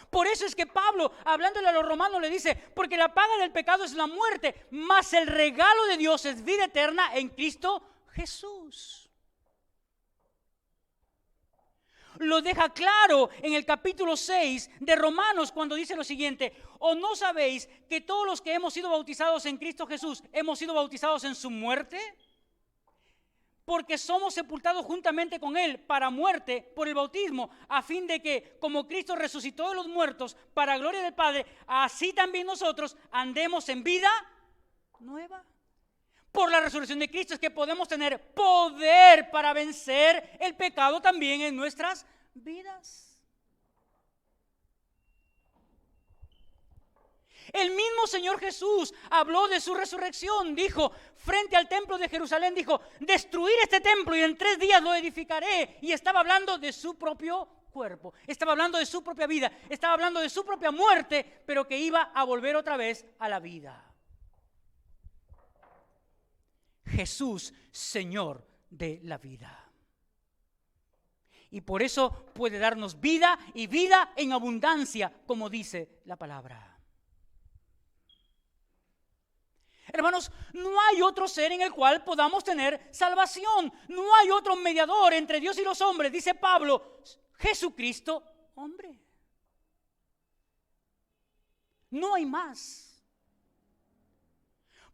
Por eso es que Pablo, hablándole a los romanos, le dice, porque la paga del pecado es la muerte, mas el regalo de Dios es vida eterna en Cristo Jesús. Lo deja claro en el capítulo 6 de Romanos cuando dice lo siguiente: ¿o no sabéis que todos los que hemos sido bautizados en Cristo Jesús hemos sido bautizados en su muerte? Porque somos sepultados juntamente con Él para muerte por el bautismo, a fin de que, como Cristo resucitó de los muertos para gloria del Padre, así también nosotros andemos en vida nueva. Por la resurrección de Cristo es que podemos tener poder para vencer el pecado también en nuestras vidas. El mismo Señor Jesús habló de su resurrección, dijo frente al templo de Jerusalén, dijo, destruir este templo y en 3 días lo edificaré. Y estaba hablando de su propio cuerpo, estaba hablando de su propia vida, estaba hablando de su propia muerte, pero que iba a volver otra vez a la vida. Jesús, Señor de la vida. Y por eso puede darnos vida y vida en abundancia, como dice la palabra. Hermanos, no hay otro ser en el cual podamos tener salvación. No hay otro mediador entre Dios y los hombres, dice Pablo, Jesucristo, hombre. No hay más.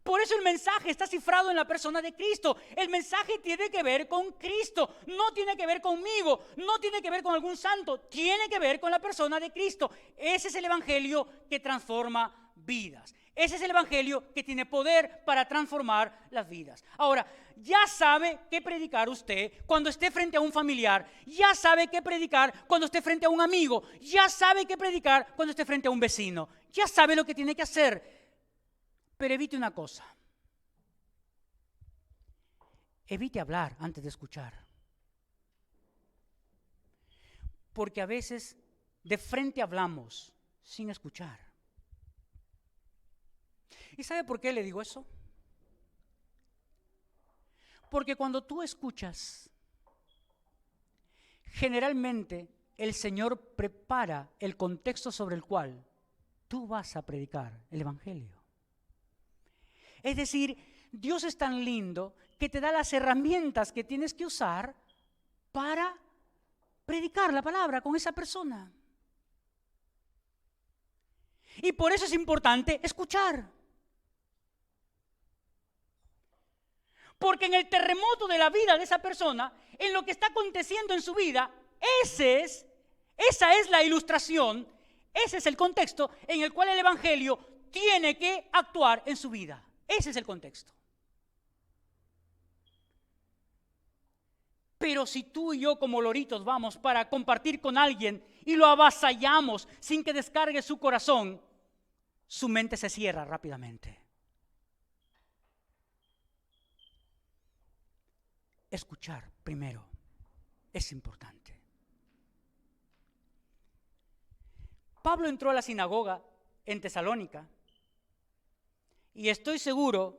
Por eso el mensaje está cifrado en la persona de Cristo. El mensaje tiene que ver con Cristo, no tiene que ver conmigo, no tiene que ver con algún santo, tiene que ver con la persona de Cristo. Ese es el evangelio que transforma vidas. Ese es el evangelio que tiene poder para transformar las vidas. Ahora, ya sabe qué predicar usted cuando esté frente a un familiar, ya sabe qué predicar cuando esté frente a un amigo, ya sabe qué predicar cuando esté frente a un vecino, ya sabe lo que tiene que hacer. Pero evite una cosa. Evite hablar antes de escuchar. Porque a veces de frente hablamos sin escuchar. ¿Y sabe por qué le digo eso? Porque cuando tú escuchas, generalmente el Señor prepara el contexto sobre el cual tú vas a predicar el evangelio. Es decir, Dios es tan lindo que te da las herramientas que tienes que usar para predicar la palabra con esa persona. Y por eso es importante escuchar. Porque en el terremoto de la vida de esa persona, en lo que está aconteciendo en su vida, esa es la ilustración, ese es el contexto en el cual el evangelio tiene que actuar en su vida. Ese es el contexto. Pero si tú y yo como loritos vamos para compartir con alguien y lo avasallamos sin que descargue su corazón, su mente se cierra rápidamente. Escuchar primero es importante. Pablo entró a la sinagoga en Tesalónica y estoy seguro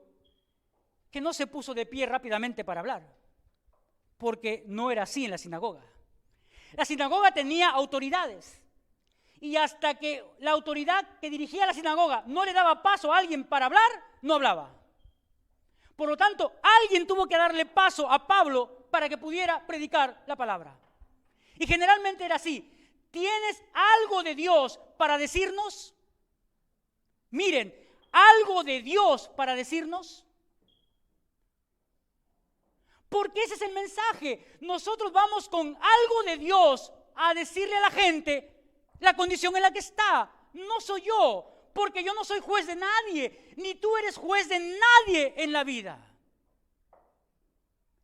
que no se puso de pie rápidamente para hablar, porque no era así en la sinagoga. La sinagoga tenía autoridades y hasta que la autoridad que dirigía la sinagoga no le daba paso a alguien para hablar, no hablaba. Por lo tanto, alguien tuvo que darle paso a Pablo para que pudiera predicar la palabra. Y generalmente era así. ¿Tienes algo de Dios para decirnos? Miren, algo de Dios para decirnos. Porque ese es el mensaje. Nosotros vamos con algo de Dios a decirle a la gente la condición en la que está. No soy yo, porque yo no soy juez de nadie, ni tú eres juez de nadie en la vida.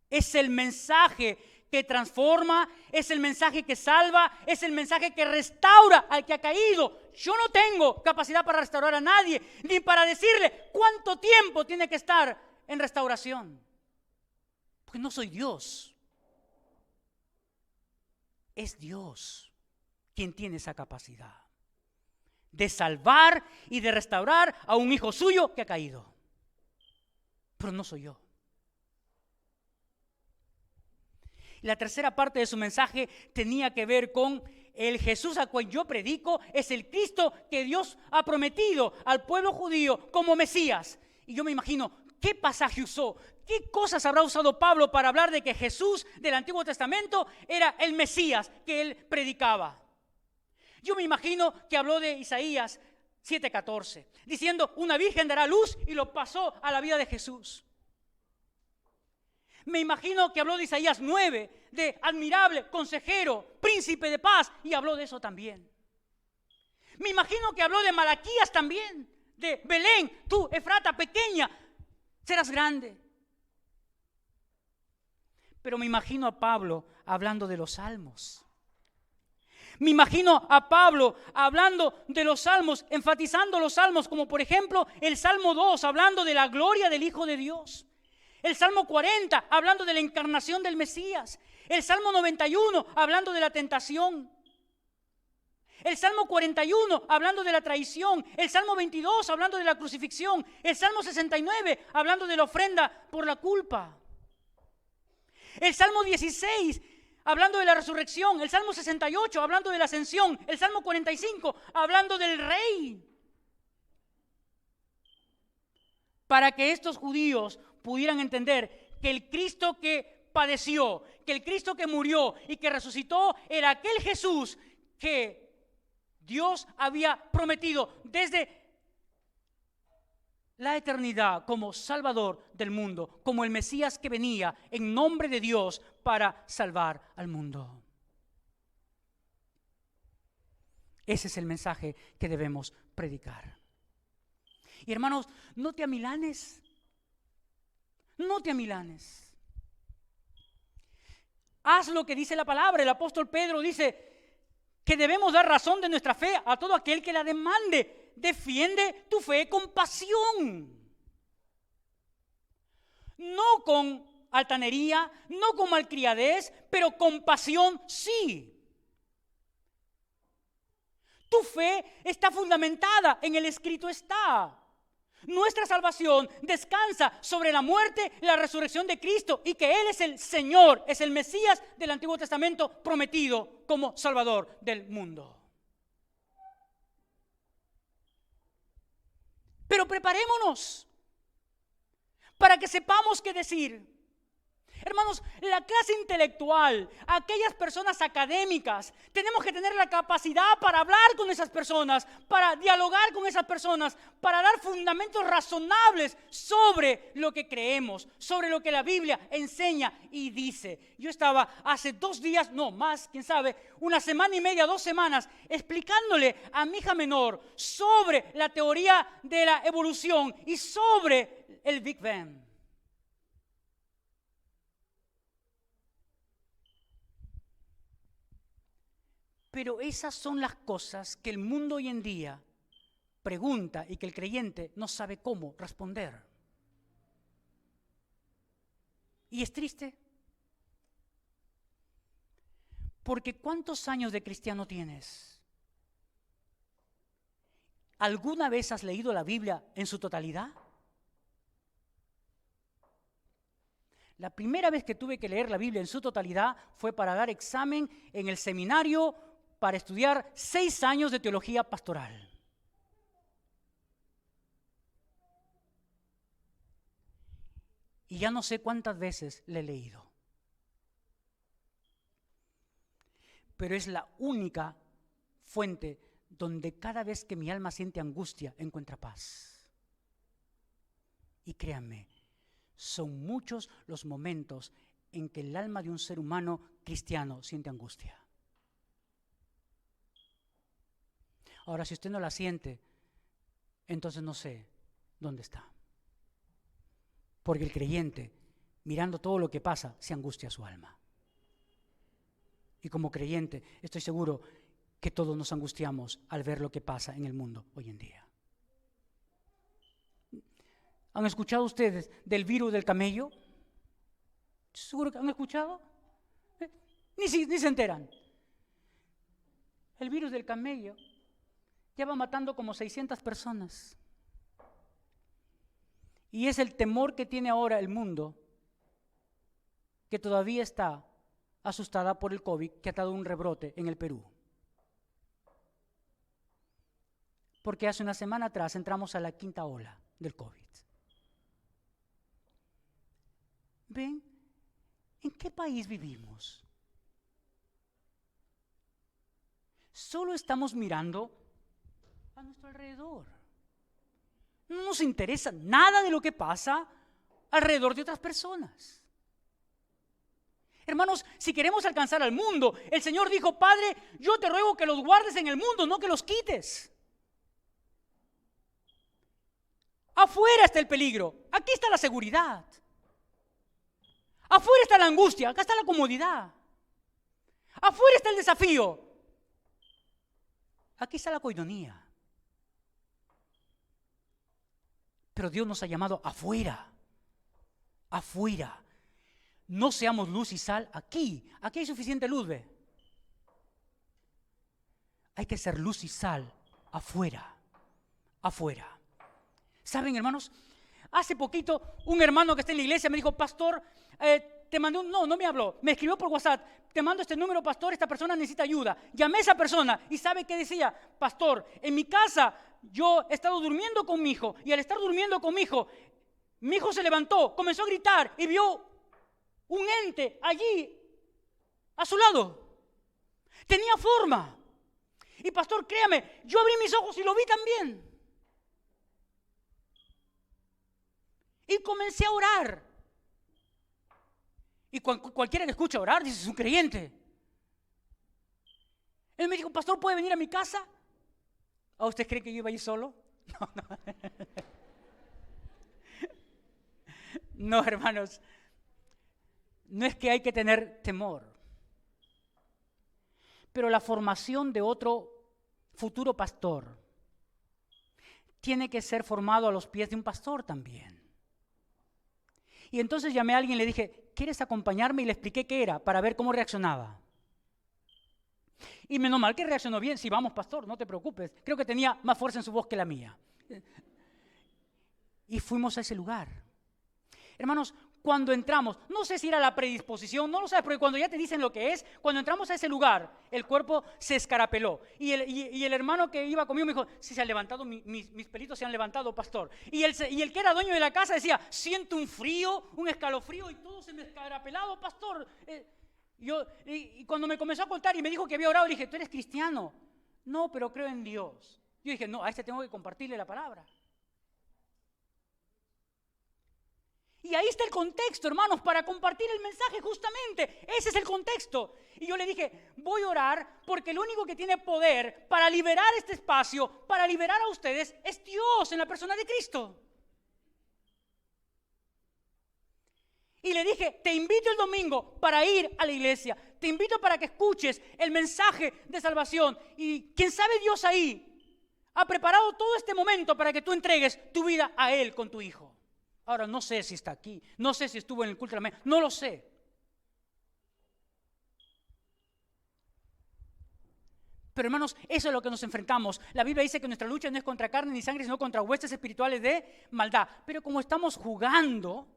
Es el mensaje que transforma, es el mensaje que salva, es el mensaje que restaura al que ha caído. Yo no tengo capacidad para restaurar a nadie, ni para decirle cuánto tiempo tiene que estar en restauración. Porque no soy Dios. Es Dios quien tiene esa capacidad de salvar y de restaurar a un hijo suyo que ha caído. Pero no soy yo. La tercera parte de su mensaje tenía que ver con el Jesús a cual yo predico, es el Cristo que Dios ha prometido al pueblo judío como Mesías. Y yo me imagino, ¿qué pasaje usó? ¿Qué cosas habrá usado Pablo para hablar de que Jesús del Antiguo Testamento era el Mesías que él predicaba? Yo me imagino que habló de Isaías 7:14, diciendo, una virgen dará luz, y lo pasó a la vida de Jesús. Me imagino que habló de Isaías 9, de admirable, consejero, príncipe de paz, y habló de eso también. Me imagino que habló de Malaquías también, de Belén, tú, Efrata, pequeña, serás grande. Pero me imagino a Pablo hablando de los salmos. Me imagino a Pablo hablando de los salmos, enfatizando los salmos, como por ejemplo el Salmo 2, hablando de la gloria del Hijo de Dios. El Salmo 40, hablando de la encarnación del Mesías. El Salmo 91, hablando de la tentación. El Salmo 41, hablando de la traición. El Salmo 22, hablando de la crucifixión. El Salmo 69, hablando de la ofrenda por la culpa. El Salmo 16, hablando de la resurrección. El Salmo 68, hablando de la ascensión. El Salmo 45, hablando del Rey. Para que estos judíos pudieran entender que el Cristo que padeció, que el Cristo que murió y que resucitó era aquel Jesús que Dios había prometido desde la eternidad como Salvador del mundo, como el Mesías que venía en nombre de Dios para salvar al mundo. Ese es el mensaje que debemos predicar. Y hermanos, no te amilanes. No te amilanes. Haz lo que dice la palabra. El apóstol Pedro dice que debemos dar razón de nuestra fe a todo aquel que la demande. Defiende tu fe con pasión. No con altanería, no con malcriadez, pero con pasión sí. Tu fe está fundamentada en el escrito está. Nuestra salvación descansa sobre la muerte y la resurrección de Cristo y que Él es el Señor, es el Mesías del Antiguo Testamento prometido como Salvador del mundo. Pero preparémonos para que sepamos qué decir. Hermanos, la clase intelectual, aquellas personas académicas, tenemos que tener la capacidad para hablar con esas personas, para dialogar con esas personas, para dar fundamentos razonables sobre lo que creemos, sobre lo que la Biblia enseña y dice. Yo estaba hace 2 días, no más, quién sabe, 1 semana y media, 2 semanas, explicándole a mi hija menor sobre la teoría de la evolución y sobre el Big Bang. Pero esas son las cosas que el mundo hoy en día pregunta y que el creyente no sabe cómo responder. Y es triste. Porque ¿cuántos años de cristiano tienes? ¿Alguna vez has leído la Biblia en su totalidad? La primera vez que tuve que leer la Biblia en su totalidad fue para dar examen en el seminario para estudiar 6 años de teología pastoral. Y ya no sé cuántas veces le he leído. pero es la única fuente donde cada vez que mi alma siente angustia, encuentra paz. Y créanme, son muchos los momentos en que el alma de un ser humano cristiano siente angustia. Ahora, si usted no la siente, entonces no sé dónde está. Porque el creyente, mirando todo lo que pasa, se angustia su alma. Y como creyente, estoy seguro que todos nos angustiamos al ver lo que pasa en el mundo hoy en día. ¿Han escuchado ustedes del virus del camello? ¿Seguro que han escuchado? Ni se enteran. El virus del camello ya va matando como 600 personas. Y es el temor que tiene ahora el mundo, que todavía está asustada por el COVID, que ha dado un rebrote en el Perú. Porque hace una semana atrás entramos a la 5ª ola del COVID. ¿Ven? ¿En qué país vivimos? Solo estamos mirando a nuestro alrededor. No nos interesa nada de lo que pasa alrededor de otras personas. Hermanos, si queremos alcanzar al mundo, el Señor dijo: Padre, yo te ruego que los guardes en el mundo, no que los quites. Afuera está el peligro, aquí está la seguridad. Afuera está la angustia, acá está la comodidad. Afuera está el desafío, aquí está la coinonía. Pero Dios nos ha llamado afuera, afuera. No seamos luz y sal aquí hay suficiente luz, ¿ve? Hay que ser luz y sal afuera, afuera. ¿Saben, hermanos? Hace poquito un hermano que está en la iglesia me dijo: pastor, te mandé no me habló, me escribió por WhatsApp: te mando este número, pastor, esta persona necesita ayuda. Llamé a esa persona y ¿sabe qué decía? Pastor, en mi casa yo he estado durmiendo con mi hijo, y al estar durmiendo con mi hijo se levantó, comenzó a gritar y vio un ente allí a su lado. Tenía forma. Y pastor, créame, yo abrí mis ojos y lo vi también. Y comencé a orar. Y cualquiera que escucha orar dice: es un creyente. Él me dijo: pastor, ¿puede venir a mi casa? ¿A usted cree que yo iba a ir solo? No. No, hermanos. No es que hay que tener temor. Pero la formación de otro futuro pastor tiene que ser formado a los pies de un pastor también. Y entonces llamé a alguien y le dije: ¿quieres acompañarme? Y le expliqué qué era, para ver cómo reaccionaba. Y menos mal que reaccionó bien. Sí, vamos, pastor, no te preocupes. Creo que tenía más fuerza en su voz que la mía. Y fuimos a ese lugar. Hermanos, cuando entramos, no sé si era la predisposición, no lo sabes, porque cuando ya te dicen lo que es, cuando entramos a ese lugar, el cuerpo se escarapeló. Y el hermano que iba conmigo me dijo: sí, se han levantado, mis pelitos se han levantado, pastor. Y el que era dueño de la casa decía: siento un frío, un escalofrío, y todo se me escarapelado, pastor. Y cuando me comenzó a contar y me dijo que había orado, le dije: ¿tú eres cristiano? No, pero creo en Dios. Yo dije: no, a este tengo que compartirle la palabra. Y ahí está el contexto, hermanos, para compartir el mensaje justamente. Ese es el contexto. Y yo le dije: voy a orar porque el único que tiene poder para liberar este espacio, para liberar a ustedes, es Dios en la persona de Cristo. Y le dije: te invito el domingo para ir a la iglesia. Te invito para que escuches el mensaje de salvación. Y quién sabe, Dios ahí ha preparado todo este momento para que tú entregues tu vida a Él con tu hijo. Ahora, no sé si está aquí, no sé si estuvo en el culto de la mañana, no lo sé. Pero hermanos, eso es lo que nos enfrentamos. La Biblia dice que nuestra lucha no es contra carne ni sangre, sino contra huestes espirituales de maldad. Pero como estamos jugando,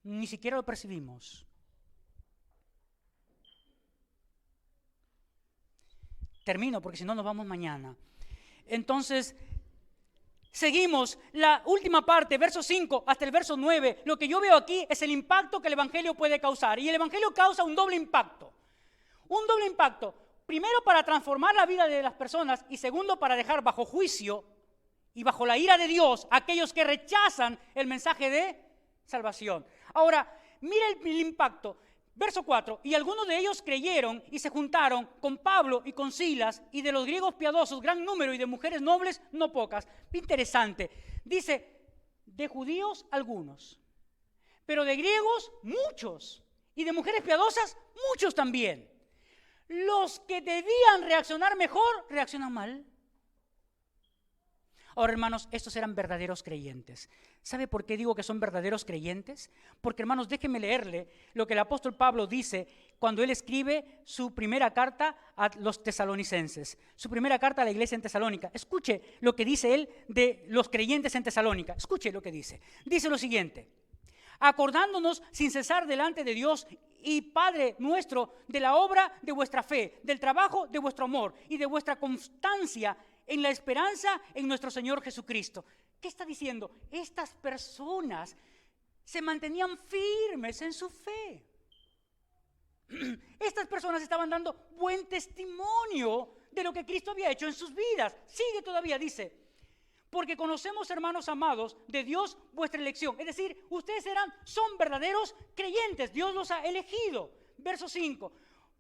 ni siquiera lo percibimos. Termino porque si no nos vamos mañana. Entonces, seguimos la última parte, verso 5 hasta el verso 9. Lo que yo veo aquí es el impacto que el evangelio puede causar. Y el evangelio causa un doble impacto. Un doble impacto. primero para transformar la vida de las personas y segundo para dejar bajo juicio y bajo la ira de Dios a aquellos que rechazan el mensaje de salvación. Ahora, mira el impacto. Verso 4, y algunos de ellos creyeron y se juntaron con Pablo y con Silas, y de los griegos piadosos gran número y de mujeres nobles no pocas. Interesante. Dice, de judíos algunos, pero de griegos muchos, y de mujeres piadosas muchos también. Los que debían reaccionar mejor, reaccionan mal. Ahora, hermanos, estos eran verdaderos creyentes. ¿Sabe por qué digo que son verdaderos creyentes? Porque, hermanos, déjenme leerle lo que el apóstol Pablo dice cuando él escribe su primera carta a los tesalonicenses, su primera carta a la iglesia en Tesalónica. Escuche lo que dice él de los creyentes en Tesalónica. Escuche lo que dice. Dice lo siguiente: acordándonos sin cesar delante de Dios y Padre nuestro de la obra de vuestra fe, del trabajo de vuestro amor y de vuestra constancia en la esperanza en nuestro Señor Jesucristo. ¿Qué está diciendo? Estas personas se mantenían firmes en su fe. Estas personas estaban dando buen testimonio de lo que Cristo había hecho en sus vidas. Sigue todavía, dice, porque conocemos, hermanos amados, de Dios vuestra elección. Es decir, ustedes son verdaderos creyentes, Dios los ha elegido. Verso 5.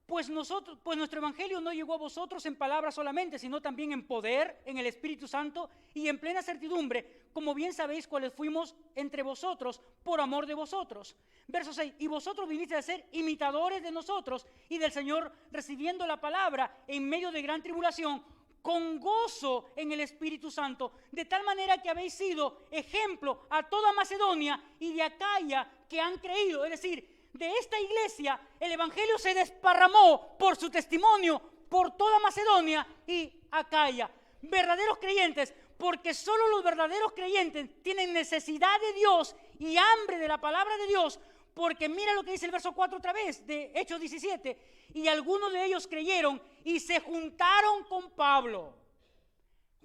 Pues nuestro evangelio no llegó a vosotros en palabras solamente, sino también en poder, en el Espíritu Santo y en plena certidumbre, como bien sabéis cuáles fuimos entre vosotros por amor de vosotros. Verso 6, y vosotros viniste a ser imitadores de nosotros y del Señor, recibiendo la palabra en medio de gran tribulación, con gozo en el Espíritu Santo, de tal manera que habéis sido ejemplo a toda Macedonia y de Acaya que han creído. Es decir, de esta iglesia el evangelio se desparramó por su testimonio por toda Macedonia y Acaya. Verdaderos creyentes, porque solo los verdaderos creyentes tienen necesidad de Dios y hambre de la palabra de Dios, porque mira lo que dice el verso 4 otra vez de Hechos 17, y algunos de ellos creyeron y se juntaron con Pablo.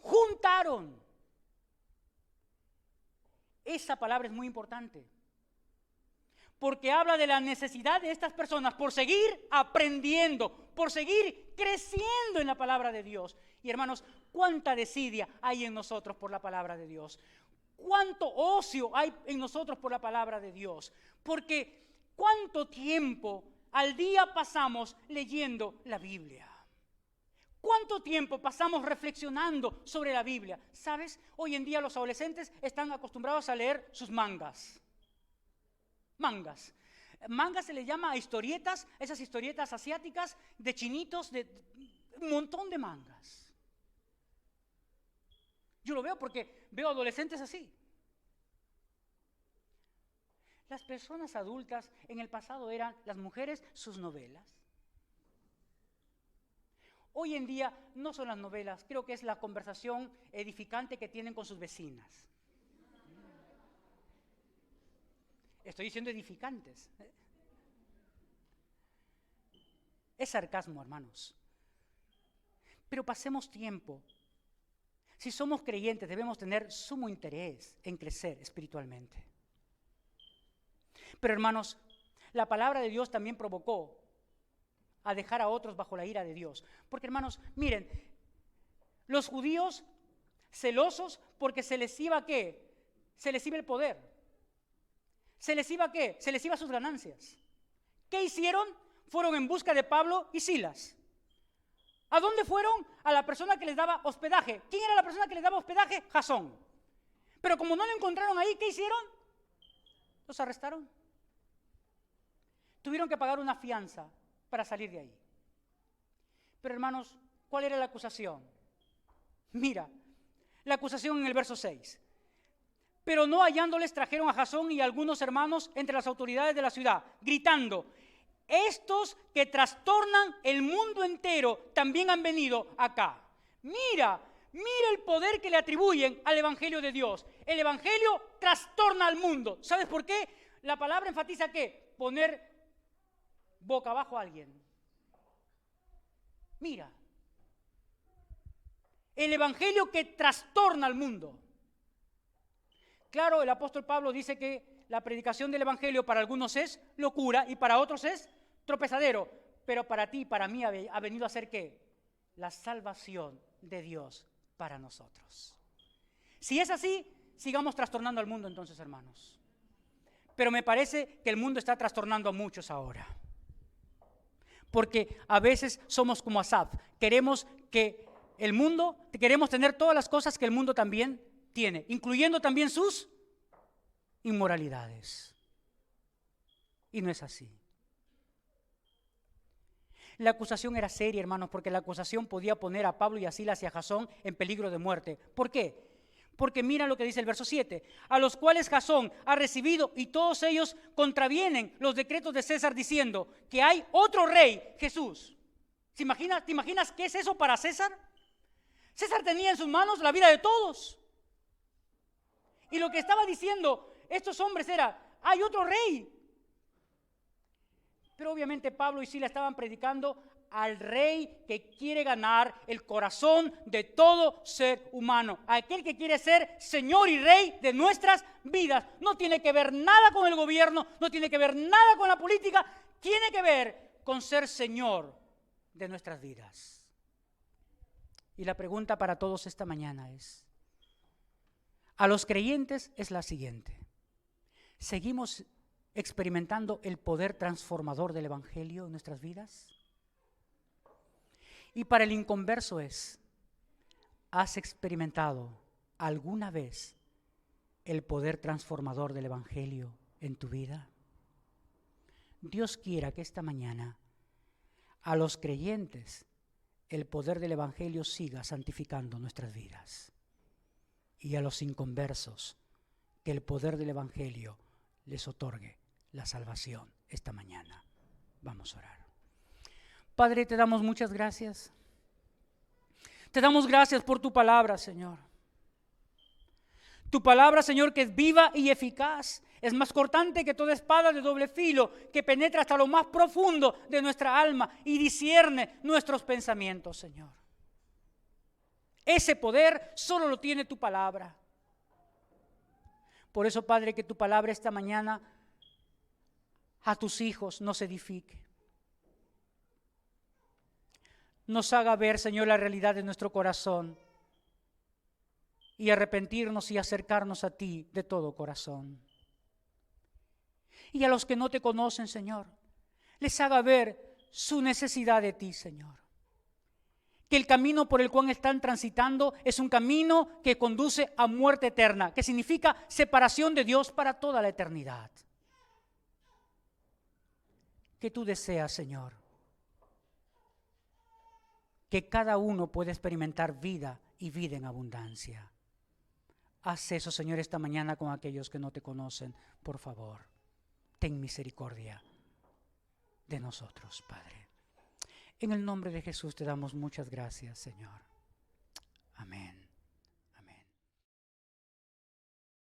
Juntaron. Esa palabra es muy importante, porque habla de la necesidad de estas personas por seguir aprendiendo, por seguir creciendo en la palabra de Dios. Y hermanos, cuánta desidia hay en nosotros por la palabra de Dios. Cuánto ocio hay en nosotros por la palabra de Dios. Porque cuánto tiempo al día pasamos leyendo la Biblia. ¿Cuánto tiempo pasamos reflexionando sobre la Biblia? ¿Sabes? Hoy en día los adolescentes están acostumbrados a leer sus mangas. Mangas se le llama a historietas, esas historietas asiáticas de chinitos, de un montón de mangas. Yo lo veo porque veo adolescentes así. Las personas adultas en el pasado eran las mujeres, sus novelas. Hoy en día no son las novelas, creo que es la conversación edificante que tienen con sus vecinas. Estoy diciendo edificantes. Es sarcasmo, hermanos. Pero pasemos tiempo. Si somos creyentes, debemos tener sumo interés en crecer espiritualmente. Pero, hermanos, la palabra de Dios también provocó a dejar a otros bajo la ira de Dios. Porque, hermanos, miren, los judíos celosos porque se les iba ¿qué? Se les iba el poder. ¿Se les iba qué? Se les iba sus ganancias. ¿Qué hicieron? Fueron en busca de Pablo y Silas. ¿A dónde fueron? A la persona que les daba hospedaje. ¿Quién era la persona que les daba hospedaje? Jasón. Pero como no lo encontraron ahí, ¿qué hicieron? Los arrestaron. Tuvieron que pagar una fianza para salir de ahí. Pero hermanos, ¿cuál era la acusación? Mira, la acusación en el verso 6. Pero no hallándoles trajeron a Jasón y algunos hermanos entre las autoridades de la ciudad, gritando: estos que trastornan el mundo entero también han venido acá. Mira el poder que le atribuyen al evangelio de Dios. El evangelio trastorna al mundo. ¿Sabes por qué? La palabra enfatiza ¿qué? Poner boca abajo a alguien. Mira, el evangelio que trastorna al mundo. Claro, el apóstol Pablo dice que la predicación del evangelio para algunos es locura y para otros es tropezadero. pero para ti y para mí ha venido a ser ¿qué? La salvación de Dios para nosotros. Si es así, sigamos trastornando al mundo entonces, hermanos. Pero me parece que el mundo está trastornando a muchos ahora. Porque a veces somos como Asaf, queremos tener todas las cosas que el mundo también tiene, incluyendo también sus inmoralidades. Y no es así. La acusación era seria, hermanos, porque la acusación podía poner a Pablo y a Silas y a Jasón en peligro de muerte. ¿Por qué? Porque mira lo que dice el verso 7, a los cuales Jasón ha recibido y todos ellos contravienen los decretos de César diciendo que hay otro rey, Jesús. ¿Te imaginas qué es eso para César? César tenía en sus manos la vida de todos. Y lo que estaba diciendo estos hombres era, hay otro rey. Pero obviamente Pablo y Silas estaban predicando al rey que quiere ganar el corazón de todo ser humano, aquel que quiere ser Señor y Rey de nuestras vidas. No tiene que ver nada con el gobierno, no tiene que ver nada con la política, tiene que ver con ser Señor de nuestras vidas. Y la pregunta para todos esta mañana es, a los creyentes es la siguiente: ¿seguimos experimentando el poder transformador del Evangelio en nuestras vidas? Y para el inconverso es, ¿has experimentado alguna vez el poder transformador del Evangelio en tu vida? Dios quiera que esta mañana a los creyentes el poder del Evangelio siga santificando nuestras vidas. Y a los inconversos que el poder del Evangelio les otorgue la salvación esta mañana. Vamos a orar. Padre, te damos muchas gracias. Te damos gracias por tu palabra, Señor. Tu palabra, Señor, que es viva y eficaz, es más cortante que toda espada de doble filo, que penetra hasta lo más profundo de nuestra alma y discierne nuestros pensamientos, Señor. Ese poder solo lo tiene tu palabra. Por eso, Padre, que tu palabra esta mañana a tus hijos nos edifique. Nos haga ver, Señor, la realidad de nuestro corazón y arrepentirnos y acercarnos a ti de todo corazón. Y a los que no te conocen, Señor, les haga ver su necesidad de ti, Señor. Que el camino por el cual están transitando es un camino que conduce a muerte eterna, que significa separación de Dios para toda la eternidad. Que tú deseas, Señor, que cada uno pueda experimentar vida y vida en abundancia. Haz eso, Señor, esta mañana con aquellos que no te conocen, por favor. Ten misericordia de nosotros, Padre. En el nombre de Jesús te damos muchas gracias, Señor. Amén.